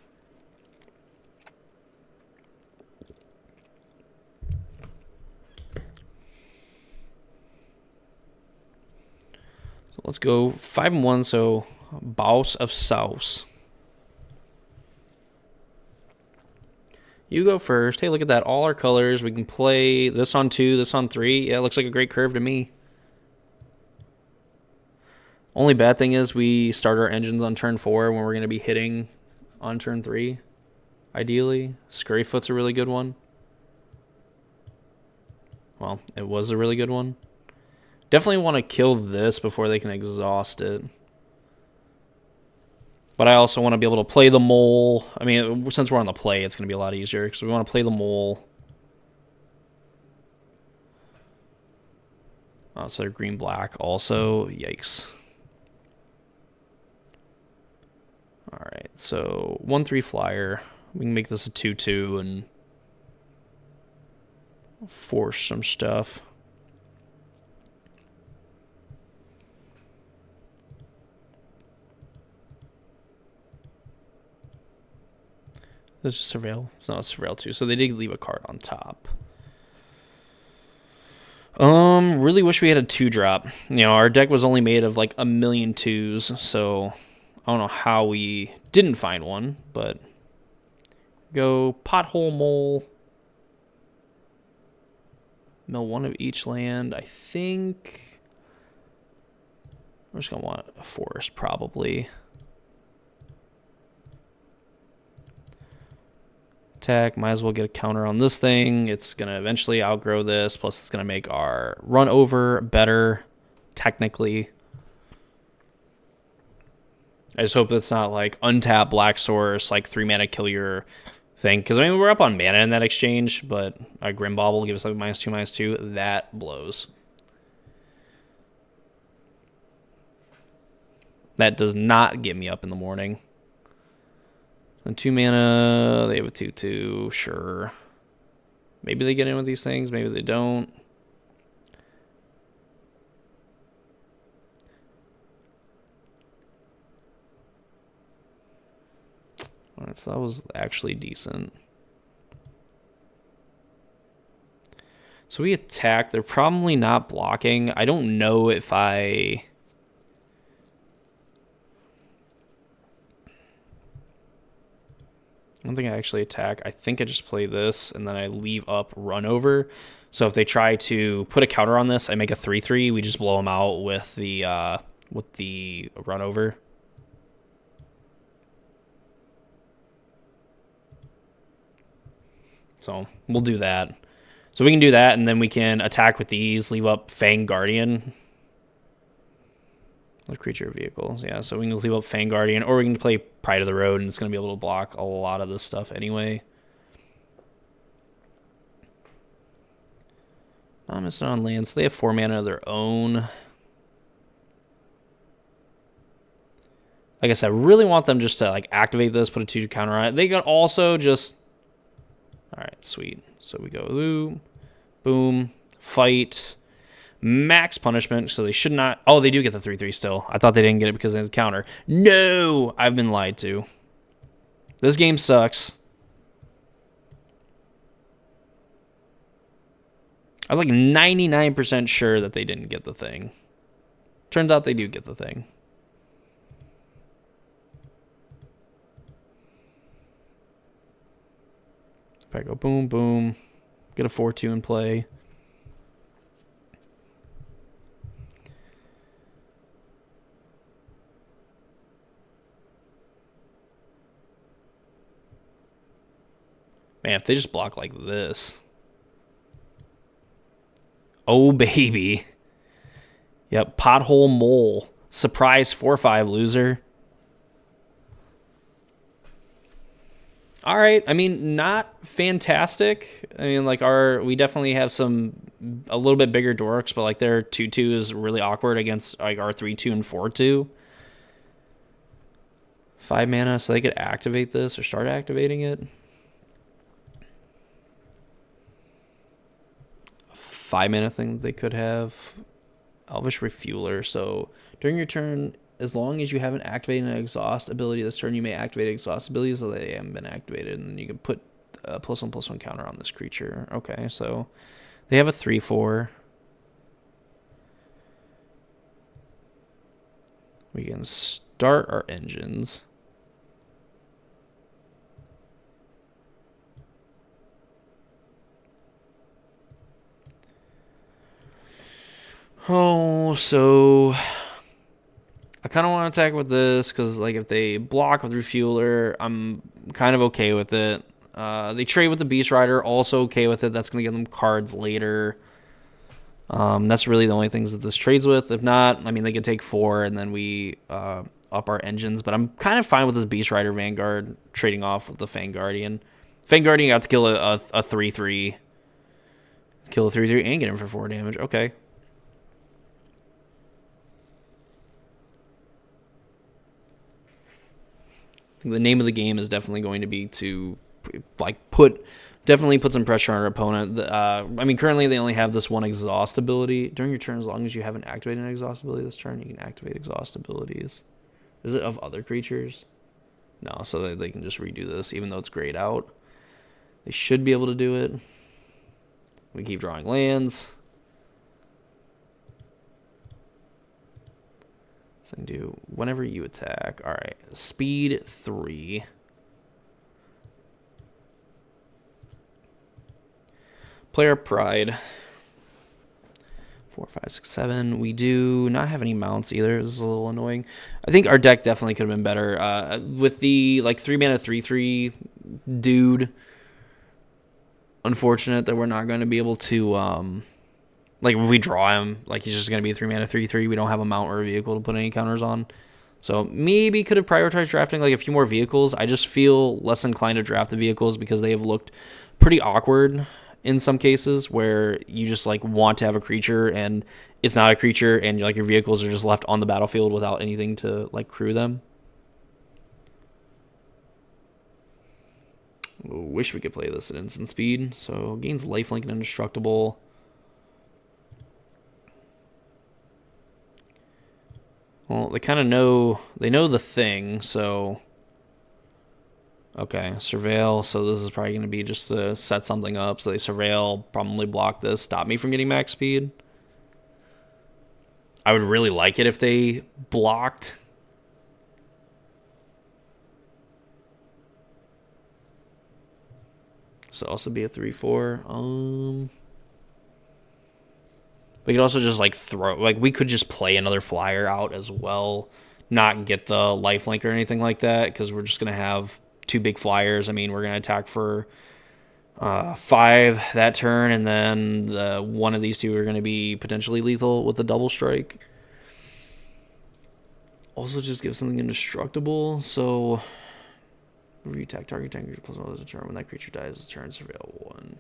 So let's go 5-1, so Boss of Sauce. You go first. Hey, look at that. All our colors. We can play this on 2, this on 3. Yeah, it looks like a great curve to me. Only bad thing is we start our engines on turn 4 when we're going to be hitting on turn 3, ideally. Scurryfoot's a really good one. Well, it was a really good one. Definitely want to kill this before they can exhaust it. But I also want to be able to play the mole. I mean, since we're on the play, it's going to be a lot easier because we want to play the mole. Oh, so green-black also. Yikes. All right, so 1/3 flyer. We can make this a 2/2 and force some stuff. This is Surveil. It's not Surveil 2, so they did leave a card on top. Really wish we had a 2-drop. Our deck was only made of a million 2s, so I don't know how we didn't find one, but go Pothole Mole. Mill 1 of each land. I think we're just going to want a forest, probably. Attack. Might as well get a counter on this thing. It's going to eventually outgrow this. Plus, it's going to make our run over better, technically. I just hope that's not untap Black Source, 3-mana kill your thing. Because, I mean, we're up on mana in that exchange, but a Grim Bauble will give us -2/-2. That blows. That does not get me up in the morning. And 2 mana, they have a 2/2, sure. Maybe they get in with these things, maybe they don't. Alright, so that was actually decent. So we attack. They're probably not blocking. I don't know if I don't think I actually attack. I think I just play this, and then I leave up run over. So if they try to put a counter on this, I make a 3/3. We just blow them out with the run over. So we'll do that. So we can do that, and then we can attack with these, leave up Fang Guardian. What creature vehicles? Yeah, so we can leave up Fang Guardian, or we can play Pride of the Road, and it's going to be able to block a lot of this stuff anyway. Not missing on lands. So they have 4 mana of their own. I guess I really want them just to like activate this, put a 2 counter on it. They could also just... All right, sweet. So we go boom, boom, fight, max punishment. So they should not... Oh, they do get the 3/3 still. I thought they didn't get it because they had the counter. No! I've been lied to. This game sucks. I was like 99% sure that they didn't get the thing. Turns out they do get the thing. If I go boom, boom, get a 4/2 in play. Man, if they just block like this. Oh, baby. Yep, Pothole Mole. Surprise 4/5 loser. All right. I mean, not fantastic. I mean, like we definitely have a little bit bigger dorks, but like their 2/2 is really awkward against like our 3/2 and 4/2. 5 mana, so they could activate this or start activating it. 5 mana thing they could have. Elvish Refueler. So during your turn, as long as you haven't activated an exhaust ability this turn, you may activate exhaust abilities so they haven't been activated, and then you can put a +1/+1 counter on this creature. Okay, so they have a 3/4. We can start our engines. Oh, so I kind of want to attack with this because, like, if they block with Refueler, I'm kind of okay with it. They trade with the Beast Rider, also okay with it. That's going to give them cards later. That's really the only things that this trades with. If not, I mean, they could take 4, and then we up our engines. But I'm kind of fine with this Beast Rider Vanguard trading off with the Fang Guardian. Fang Guardian got to kill a 3/3. Kill a 3/3 and get him for 4 damage. Okay. The name of the game is definitely going to be to like definitely put some pressure on our opponent. I mean, currently they only have this one exhaust ability. During your turn, as long as you haven't activated an exhaust ability this turn, you can activate exhaust abilities. Is it of other creatures? No, so they can just redo this, even though it's grayed out. They should be able to do it. We keep drawing lands. And do whenever you attack. All right, speed 3. Player Pride. 4, 5, 6, 7. We do not have any mounts either. This is a little annoying. I think our deck definitely could have been better. With the like 3 mana 3/3 dude. Unfortunate that we're not going to be able to like, if we draw him, like, he's just going to be a 3 mana 3/3. We don't have a mount or a vehicle to put any counters on. So maybe could have prioritized drafting, like, a few more vehicles. I just feel less inclined to draft the vehicles because they have looked pretty awkward in some cases where you just, like, want to have a creature and it's not a creature and, like, your vehicles are just left on the battlefield without anything to, like, crew them. Wish we could play this at instant speed. So gains lifelink and indestructible. Well, they kind of know, they know the thing, so Okay, surveil. So this is probably going to be just to set something up. So they surveil, probably block this, stop me from getting max speed. I would really like it if they blocked. So also be a 3/4. We could also just like throw, like we could just play another flyer out as well, not get the lifelink or anything like that, because we're just gonna have two big flyers. I mean, we're gonna attack for 5 that turn, and then one of these two are gonna be potentially lethal with the double strike. Also, just give something indestructible. So, review attack target tank creature plus 1 a turn. When that creature dies, it's turn surveil 1.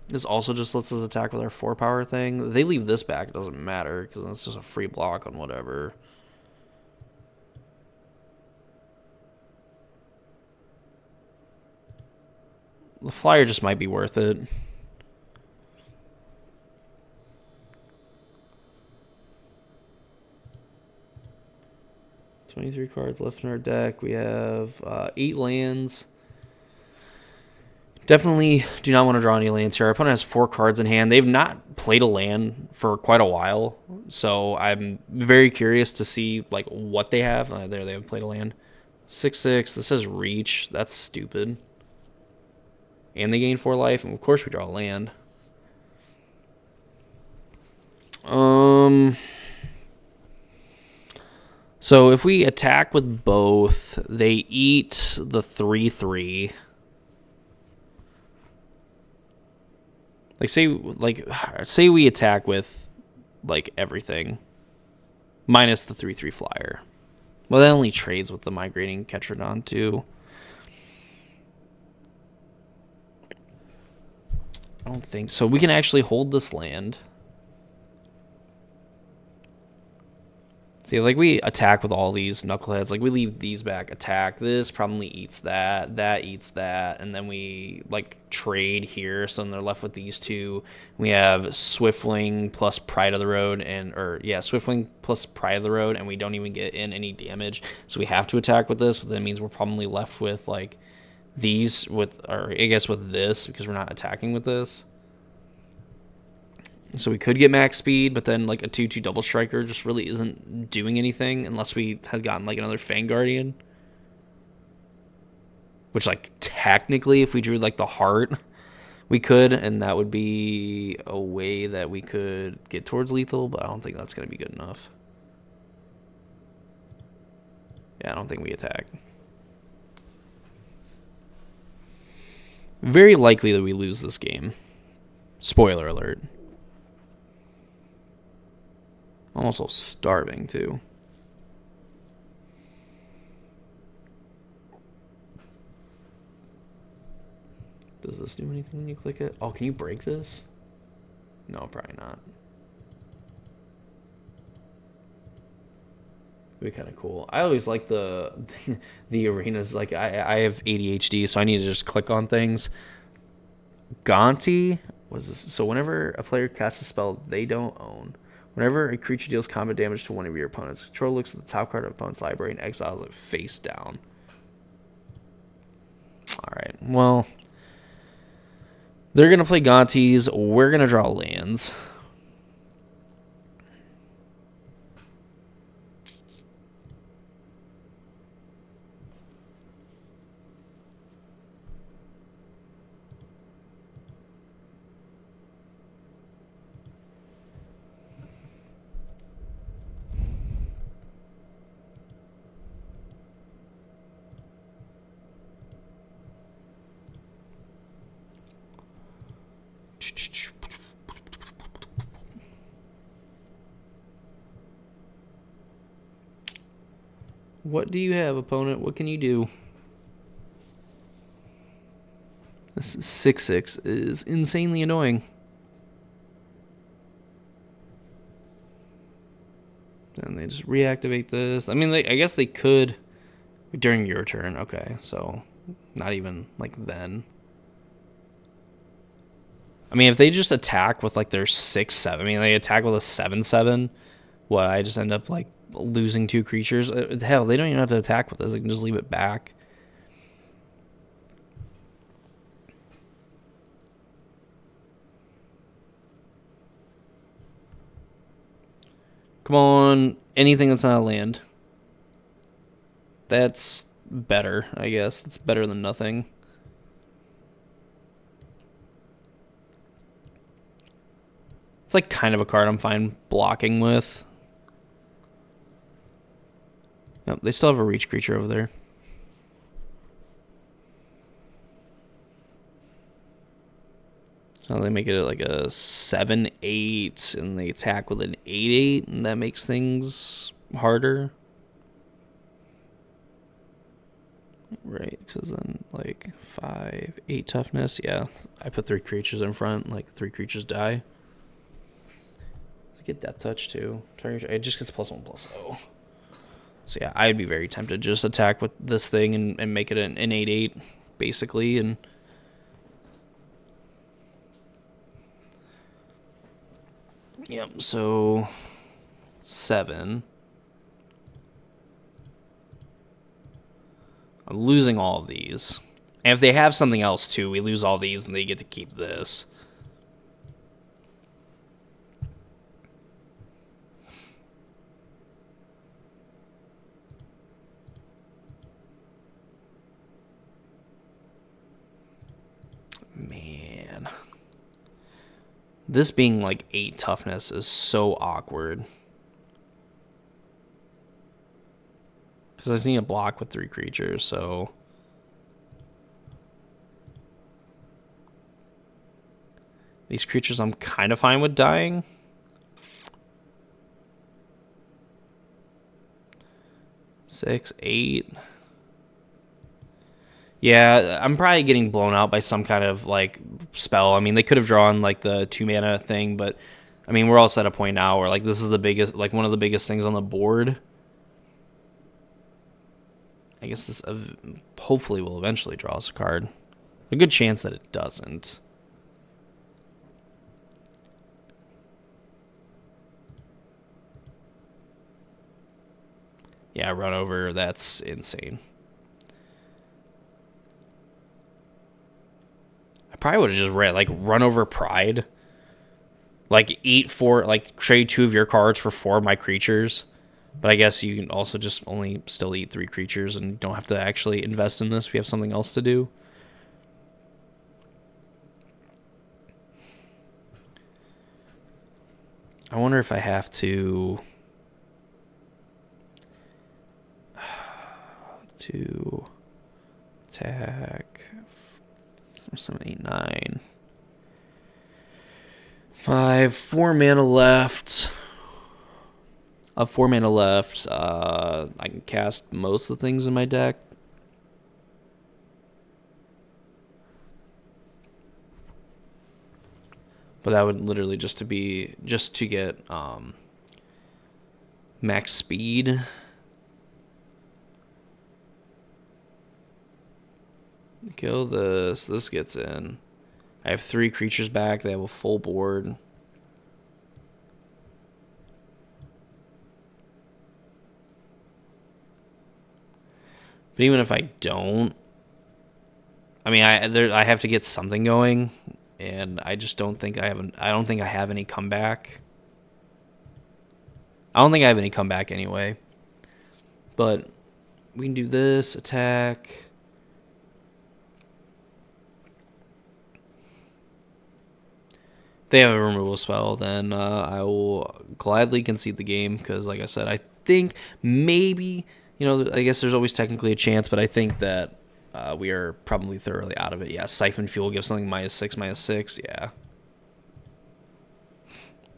This also just lets us attack with our 4-power thing. They leave this back, it doesn't matter, because it's just a free block on whatever. The flyer just might be worth it. $23 cards left in our deck. We have 8 lands. Definitely do not want to draw any lands here. Our opponent has 4 cards in hand. They've not played a land for quite a while, so I'm very curious to see like what they have. There, they haven't played a land. 6/6. This says reach. That's stupid. And they gain 4 life, and of course we draw a land. So if we attack with both, they eat the 3/3. Say we attack with like everything minus the 3/3 flyer. Well, that only trades with the migrating Ketrodon too. I don't think so. We can actually hold this land. See, like we attack with all these knuckleheads. Like we leave these back, attack. This probably eats that. That eats that, and then we like trade here. So then they're left with these two. We have Swiftwing plus Pride of the Road, Swiftwing plus Pride of the Road, and we don't even get in any damage. So we have to attack with this, but that means we're probably left with like these with, or I guess with this because we're not attacking with this. So we could get max speed, but then like a 2/2 double striker just really isn't doing anything unless we had gotten like another Fang Guardian. Which like technically if we drew like the heart, we could, and that would be a way that we could get towards lethal, but I don't think that's going to be good enough. Yeah, I don't think we attack. Very likely that we lose this game. Spoiler alert. I'm also starving, too. Does this do anything when you click it? Oh, can you break this? No, probably not. It'd be kind of cool. I always like the arenas. Like, I have ADHD, so I need to just click on things. Gonti? What is this? So whenever a player casts a spell they don't own, whenever a creature deals combat damage to one of your opponents, control looks at the top card of opponent's library and exiles it face down. Alright, well, they're going to play Gontis. We're going to draw lands. What do you have, opponent? What can you do? This 6/6 is insanely annoying. And they just reactivate this. I mean, I guess they could during your turn. Okay, so not even like then. I mean, if they just attack with like their 6/7, I mean, they attack with a 7/7. What, I just end up like losing 2 creatures. Hell, they don't even have to attack with this. They can just leave it back. Come on, anything that's not a land. That's better, I guess. That's better than nothing. It's like kind of a card I'm fine blocking with. Yep, they still have a reach creature over there. So they make it like a 7/8, and they attack with an 8/8, and that makes things harder. Right, because then like 5/8 toughness. Yeah, I put 3 creatures in front. Like 3 creatures die. Get death touch too. It just gets +1/+0. So yeah, I'd be very tempted to just attack with this thing and make it an 8/8 basically, and yep. So 7. I'm losing all of these, and if they have something else too, we lose all these, and they get to keep this. Man. This being like 8 toughness is so awkward. Because I just need a block with 3 creatures, so... These creatures I'm kind of fine with dying. Six, 8... Yeah, I'm probably getting blown out by some kind of, like, spell. I mean, they could have drawn, like, the 2-mana thing, but, I mean, we're also at a point now where, like, this is the biggest, like, one of the biggest things on the board. I guess this hopefully will eventually draw us a card. A good chance that it doesn't. Yeah, run over, that's insane. I probably would have just read, like, run over Pride. Like, eat 4, like, trade 2 of your cards for 4 of my creatures. But I guess you can also just only still eat 3 creatures and don't have to actually invest in this if you have something else to do. I wonder if I have to attack 7, 8, 9. 5, 4 mana left. 4 mana left. I can cast most of the things in my deck. But that would literally just to get max speed. Kill this. This gets in. I have 3 creatures back. They have a full board. But even if I don't, I mean, I have to get something going, and I just don't think I don't think I have any comeback. I don't think I have any comeback anyway. But we can do this attack. If they have a removal spell, then I will gladly concede the game because, like I said, I think maybe, I guess there's always technically a chance, but I think that we are probably thoroughly out of it. Yeah, Siphon Fuel gives something -6/-6. Yeah.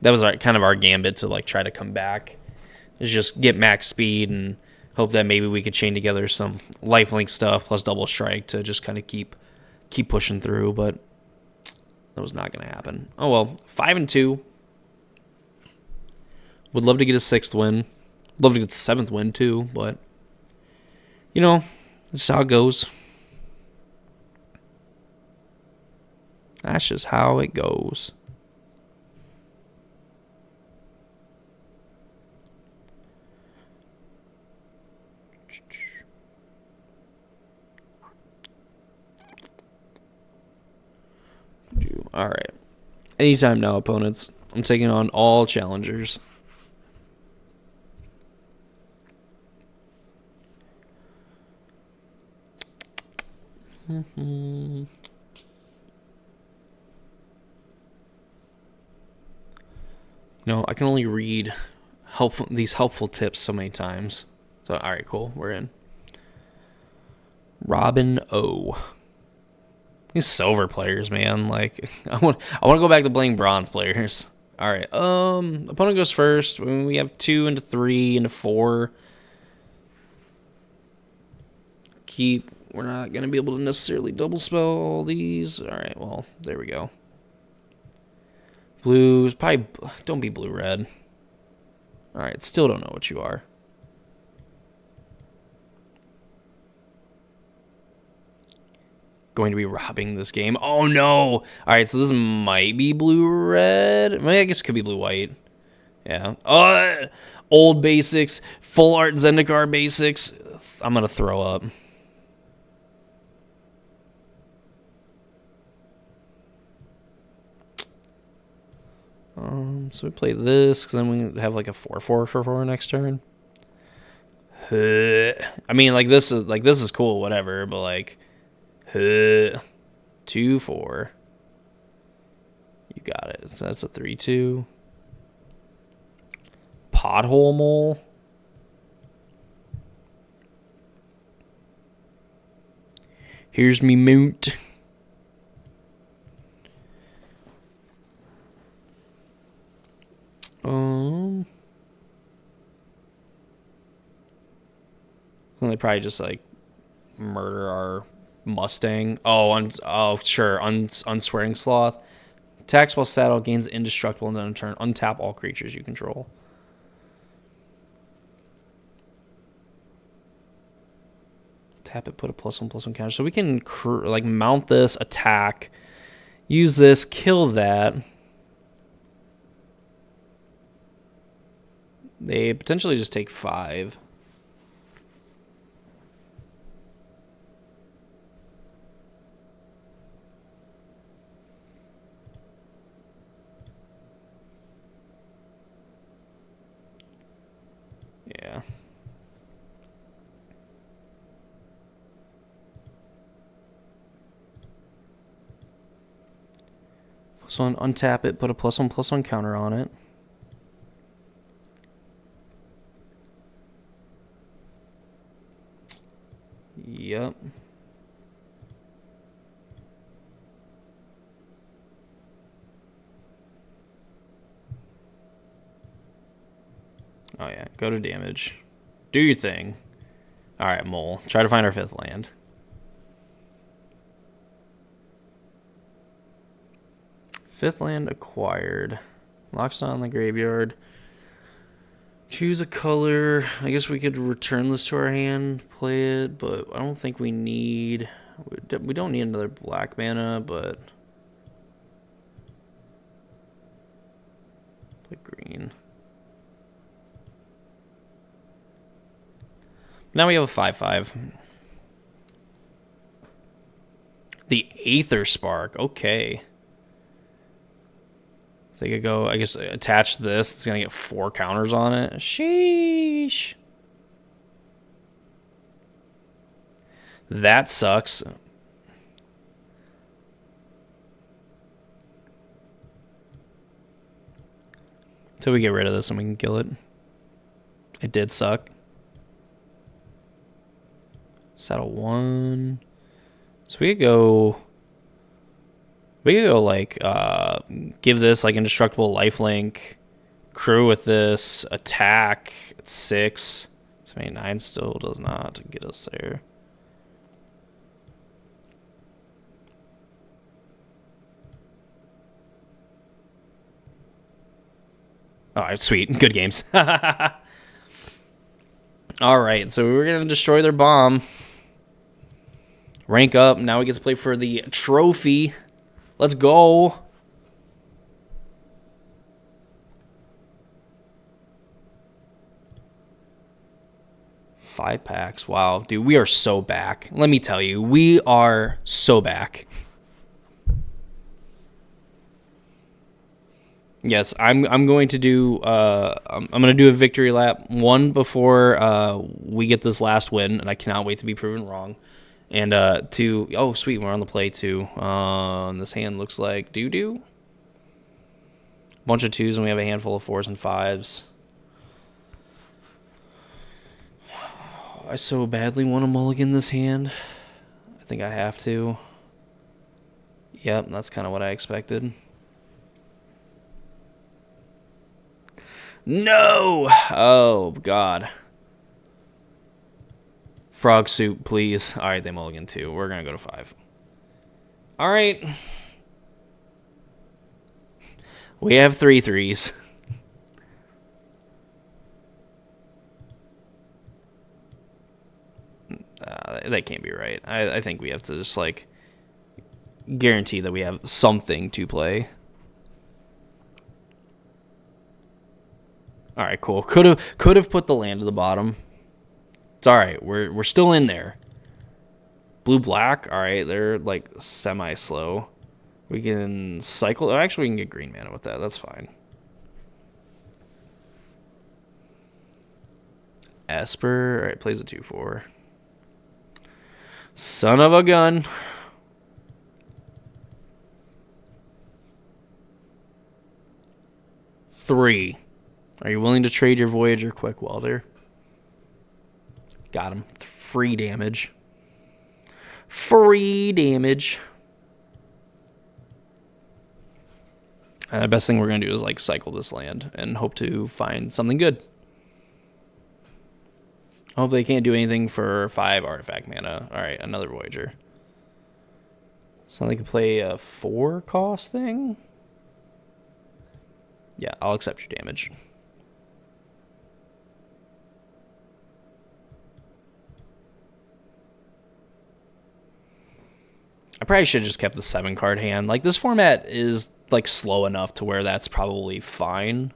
That was kind of our gambit to, like, try to come back. Is just get max speed and hope that maybe we could chain together some lifelink stuff plus double strike to just kind of keep pushing through, but that was not going to happen. Oh well, 5-2. Would love to get a 6th win. Love to get the 7th win too, but that's how it goes. That's just how it goes. All right. Anytime now, opponents. I'm taking on all challengers. I can only read these helpful tips so many times. So, all right, cool. We're in. Robin O. These silver players, man. Like, I want to go back to playing bronze players. All right. Opponent goes first. We have 2 into 3 into 4. We're not gonna be able to necessarily double spell all these. All right. Well, there we go. Blues, probably don't be blue red. All right. Still don't know what you are. Going to be robbing this game. Oh no! All right, so this might be blue-red. I guess it could be blue-white. Yeah. Old basics, full art Zendikar basics. I'm gonna throw up. So we play this because then we have like a 4/4 for next turn. I mean, this is cool, whatever, but like. 2/4. You got it. So that's a 3/2. Pothole mole. Here's me moot. They probably just like murder our Mustang. Sure. Unswearing Sloth. Attacks while saddle, gains indestructible, and then in turn untap all creatures you control. Tap it, put a +1/+1 counter. So we can mount this, attack, use this, kill that. They potentially just take 5. Yeah. +1, untap it, put a +1/+1 counter on it. Yep. Oh yeah, go to damage. Do your thing. Alright, Mole. Try to find our 5th land. Fifth land acquired. Locks on the graveyard. Choose a color. I guess we could return this to our hand, play it, but I don't think we need... We don't need another black mana, but... Play green. Now we have a 5/5. The Aether Spark. Okay. So they could go, I guess, attach this. It's going to get 4 counters on it. Sheesh. That sucks. Till we get rid of this and we can kill it. It did suck. Saddle 1. So we could go... give this like indestructible lifelink, crew with this, attack at 6. 79 still does not get us there. Oh, sweet. Good games. All right, so we're going to destroy their bomb. Rank up. Now we get to play for the trophy. Let's go. Five packs. Wow, dude, we are so back. Let me tell you, we are so back. Yes, I'm going to do I'm going to do a victory lap, one before we get this last win, and I cannot wait to be proven wrong. And two, oh sweet, we're on the play too. This hand looks like doo-doo. Bunch of twos, and we have a handful of fours and fives. I so badly want to mulligan this hand. I think I have to. Yep, that's kind of what I expected. No! Oh, God. Frog soup, please. All right, they mulligan too. We're going to go to 5. All right. We have 3 threes. That can't be right. I think we have to just, like, guarantee that we have something to play. All right, cool. Could have put the land at the bottom. It's all right. We're still in there. Blue black. All right, they're like semi slow. We can cycle. Actually, we can get green mana with that. That's fine. Esper. All right, plays a 2/4. Son of a gun. Three. Are you willing to trade your Voyager Quick Welder? Got him. Free damage. Free damage. And the best thing we're going to do is like cycle this land and hope to find something good. I hope they can't do anything for 5 artifact mana. All right, another Voyager. So they can play a 4 cost thing? Yeah, I'll accept your damage. I probably should have just kept the 7-card hand. Like, this format is, like, slow enough to where that's probably fine.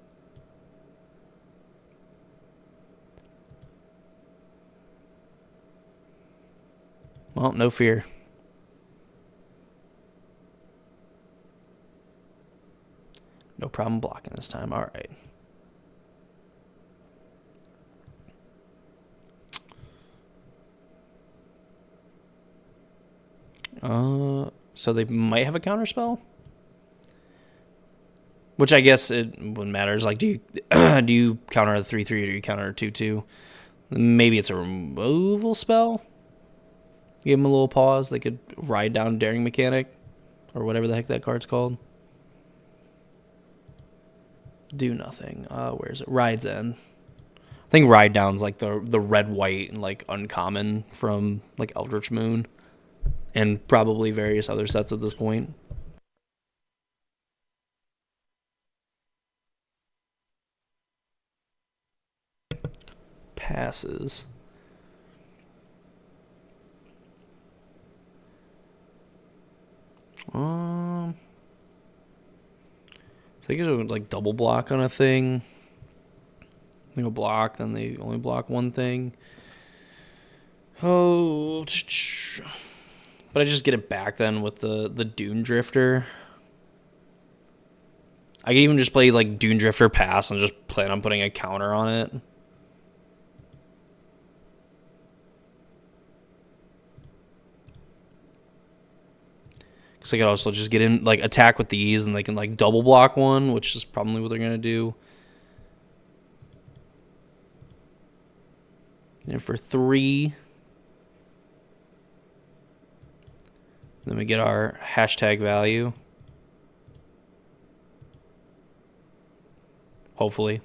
Well, no fear. No problem blocking this time. All right. So they might have a counter spell, which I guess it wouldn't matter. Like, do you do you counter a 3/3 or do you counter a 2/2? Maybe it's a removal spell. Give them a little pause. They could ride down Daring Mechanic, or whatever the heck that card's called. Do nothing. Where is it? Ride's End. I think Ride Down's like the red white and like uncommon from like Eldritch Moon. And probably various other sets at this point. Passes. I think it would like double block on a thing. They go block, then they only block one thing. Oh, but I just get it back then with the Dune Drifter. I could even just play like Dune Drifter pass and just plan on putting a counter on it. Because I could also just get in, like, attack with these and they can like double block one, which is probably what they're gonna do. And for 3. Then we get our hashtag value. Hopefully.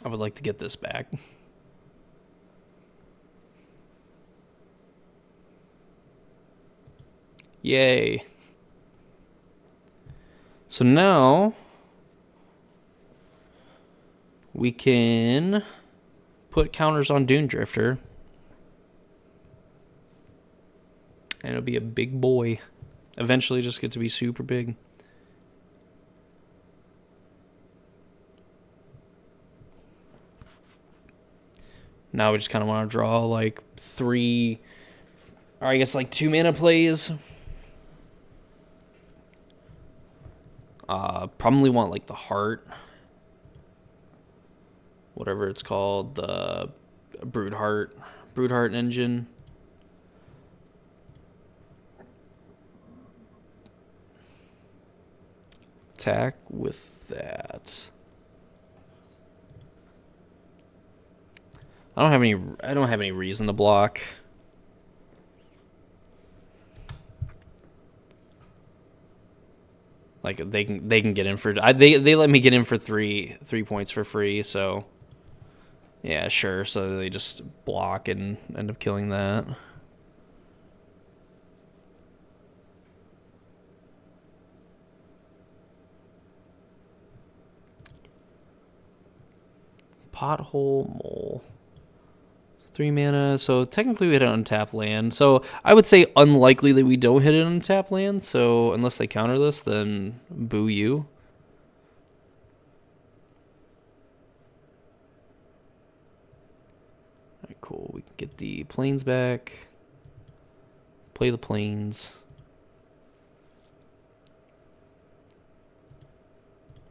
I would like to get this back. Yay. So now we can put counters on Dune Drifter. And it'll be a big boy. Eventually just get to be super big. Now we just kind of want to draw like 3, or I guess like 2 mana plays. Probably want like the heart, whatever it's called, the brood heart engine. Attack with that. I don't have any reason to block. Like they can get in for they let me get in for 3 points for free, so yeah, sure. So they just block and end up killing that. Pothole Mole. 3 mana, so technically we hit an untapped land. So I would say unlikely that we don't hit an untapped land, so unless they counter this, then boo you. Alright, cool. We can get the planes back. Play the planes.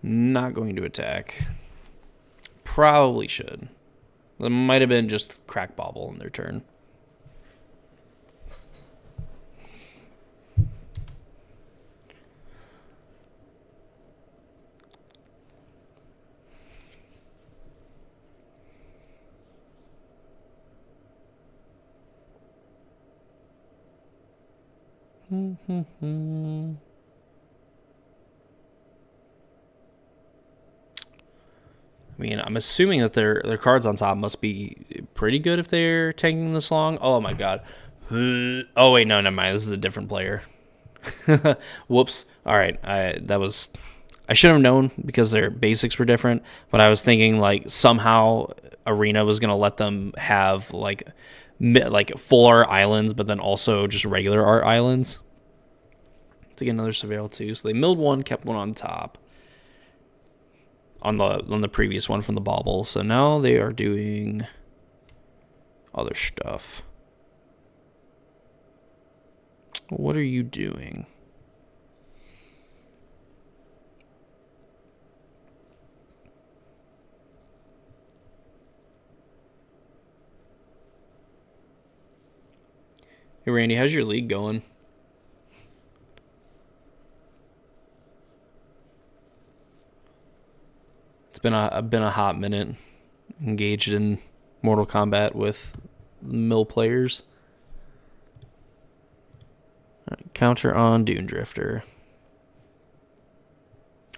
Not going to attack. Probably should. That might have been just crack bobble in their turn. I mean, I'm assuming that their cards on top must be pretty good if they're taking this long. Oh my god. Oh wait, no, never mind. This is a different player. Whoops. All right, I should have known because their basics were different. But I was thinking like somehow Arena was gonna let them have like full art islands, but then also just regular art islands to get another surveil too. So they milled one, kept one on top. On the previous one from the bauble. So now they are doing other stuff. What are you doing? Hey Randy, how's your league going? It's been a hot minute engaged in Mortal Kombat with mill players. Right, counter on Dune Drifter.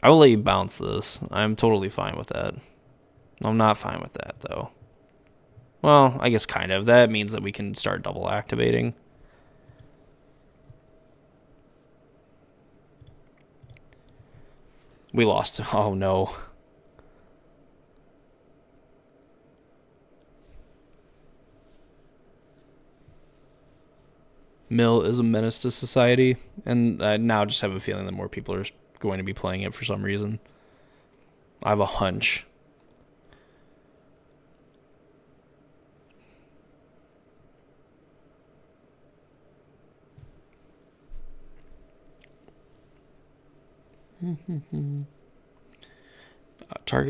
I will let you bounce this. I'm totally fine with that. I'm not fine with that, though. Well, I guess kind of. That means that we can start double activating. We lost. Oh, no. Mill is a menace to society, and I now just have a feeling that more people are going to be playing it for some reason. I have a hunch.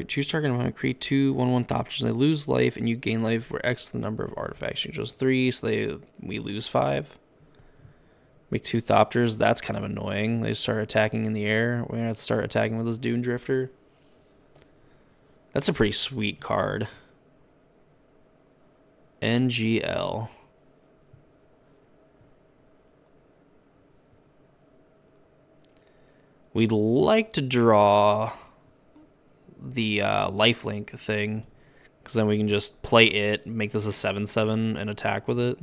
Choose target and create 2 1/1 options. They lose life and you gain life where X is the number of artifacts. You chose 3, so we lose 5. Make 2 Thopters. That's kind of annoying. They start attacking in the air. We're gonna have to start attacking with this Dune Drifter. That's a pretty sweet card. NGL. We'd like to draw the lifelink thing, because then we can just play it, make this a 7/7, and attack with it.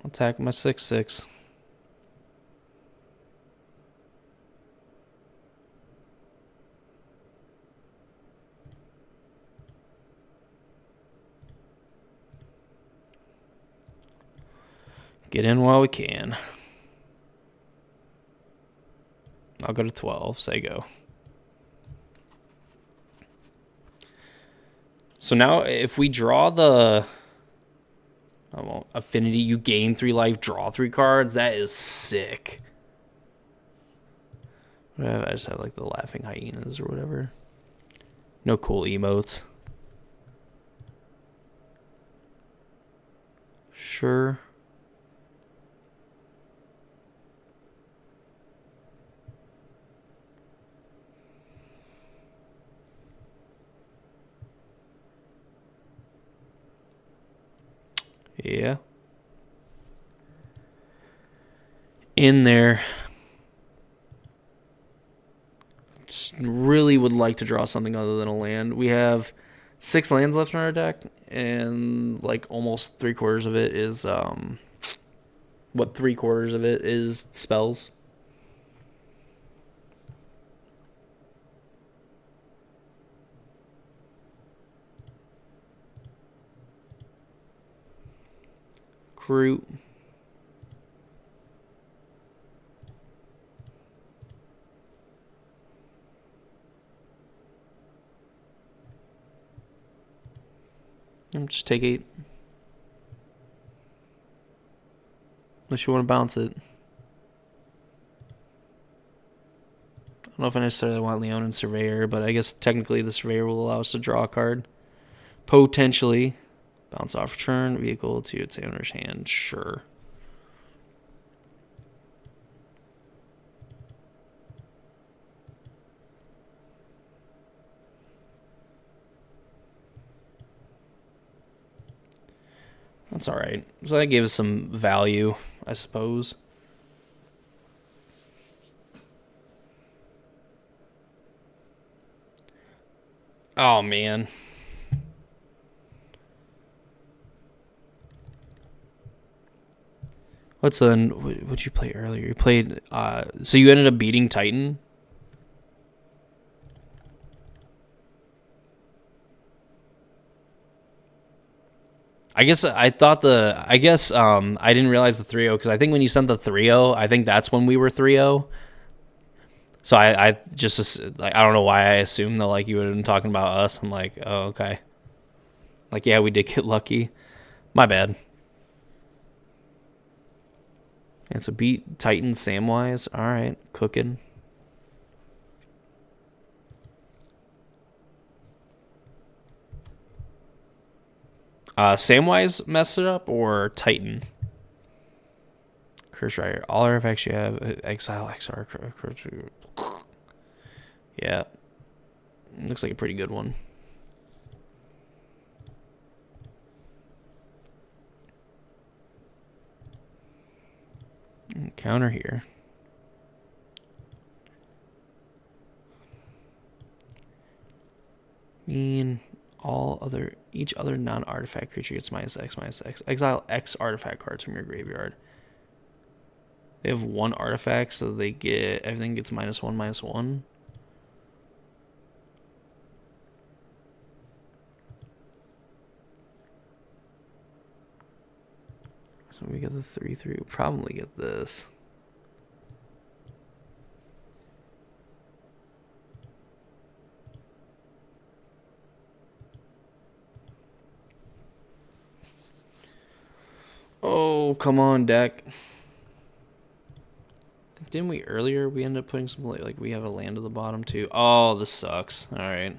Attack my 6/6. Get in while we can. I'll go to 12. Say go. So now if we draw the affinity, you gain 3 life, draw 3 cards. That is sick. I just have like the laughing hyenas or whatever. No cool emotes. Sure. Yeah. In there. Really would like to draw something other than a land. We have 6 lands left in our deck, and like almost 3/4 of it is 3/4 of it is spells. Groot. Just take 8. Unless you want to bounce it. I don't know if I necessarily want Leon and Surveyor, but I guess technically the Surveyor will allow us to draw a card. Potentially. Bounce off return, vehicle to its owner's hand. Sure. That's alright. So that gave us some value, I suppose. Oh, man. What'd you play earlier? You played, so you ended up beating Titan? I guess I didn't realize the 3-0, because I think when you sent the 3-0, I think that's when we were 3-0. So I just, like, I don't know why I assumed that, like, you would have been talking about us. I'm like, oh, okay. Like, yeah, we did get lucky. My bad. And so beat Titan Samwise. All right, cooking. Samwise messed it up, or Titan? Curse Rider. All artifacts you have. Exile, XR. Yeah. Looks like a pretty good one. Counter here. Each other non-artifact creature gets -X. Exile X artifact cards from your graveyard. They have 1 artifact, so everything gets -1/-1. So we get the 3/3. We'll probably get this. Oh, come on, deck. Didn't we earlier? We ended up putting some, like, we have a land at the bottom too. Oh, this sucks. All right.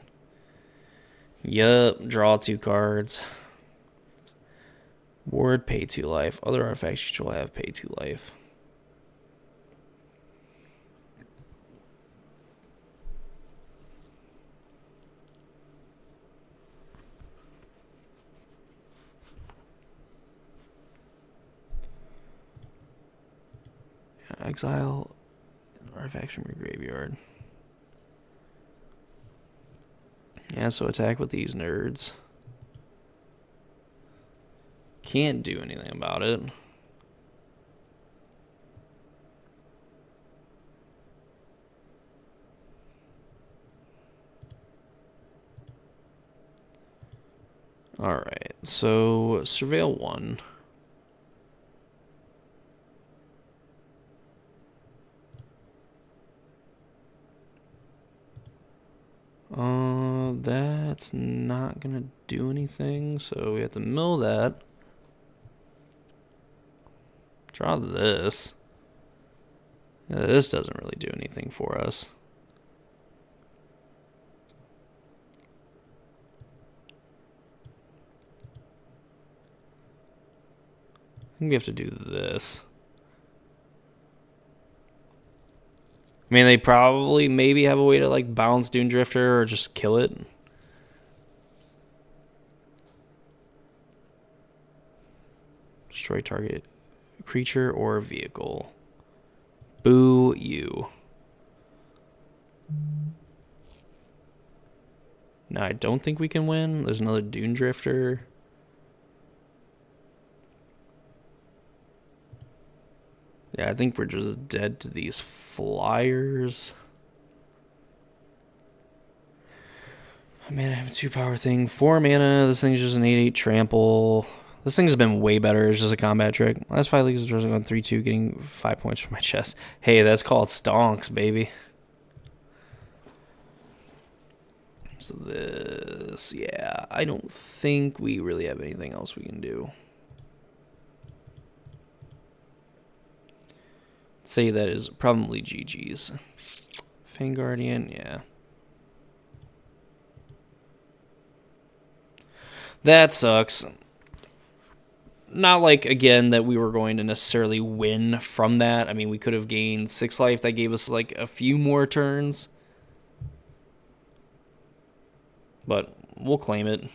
Yup. Draw 2 cards. Ward, pay 2 life. Other artifacts you control have pay 2 life. Yeah, exile artifacts from your graveyard. Yeah, so attack with these nerds. Can't do anything about it. Alright, so Surveil 1. It's not going to do anything, so we have to mill that. Draw this. Yeah, this doesn't really do anything for us. I think we have to do this. I mean, they probably maybe have a way to like bounce Dune Drifter or just kill it. Destroy target creature or vehicle. Boo you. No, I don't think we can win. There's another Dune Drifter. Yeah, I think we're just dead to these flyers. Man, I have a 2-power thing. 4 mana. This thing's just an 8/8 trample. This thing's been way better. It's just a combat trick. Last 5 leagues, I was going 3/2, getting 5 points from my chest. Hey, that's called stonks, baby. So this, yeah, I don't think we really have anything else we can do. Say that is probably GG's. Fang Guardian, yeah. That sucks. Not like, again, that we were going to necessarily win from that. I mean, we could have gained 6 life. That gave us like a few more turns. But we'll claim it.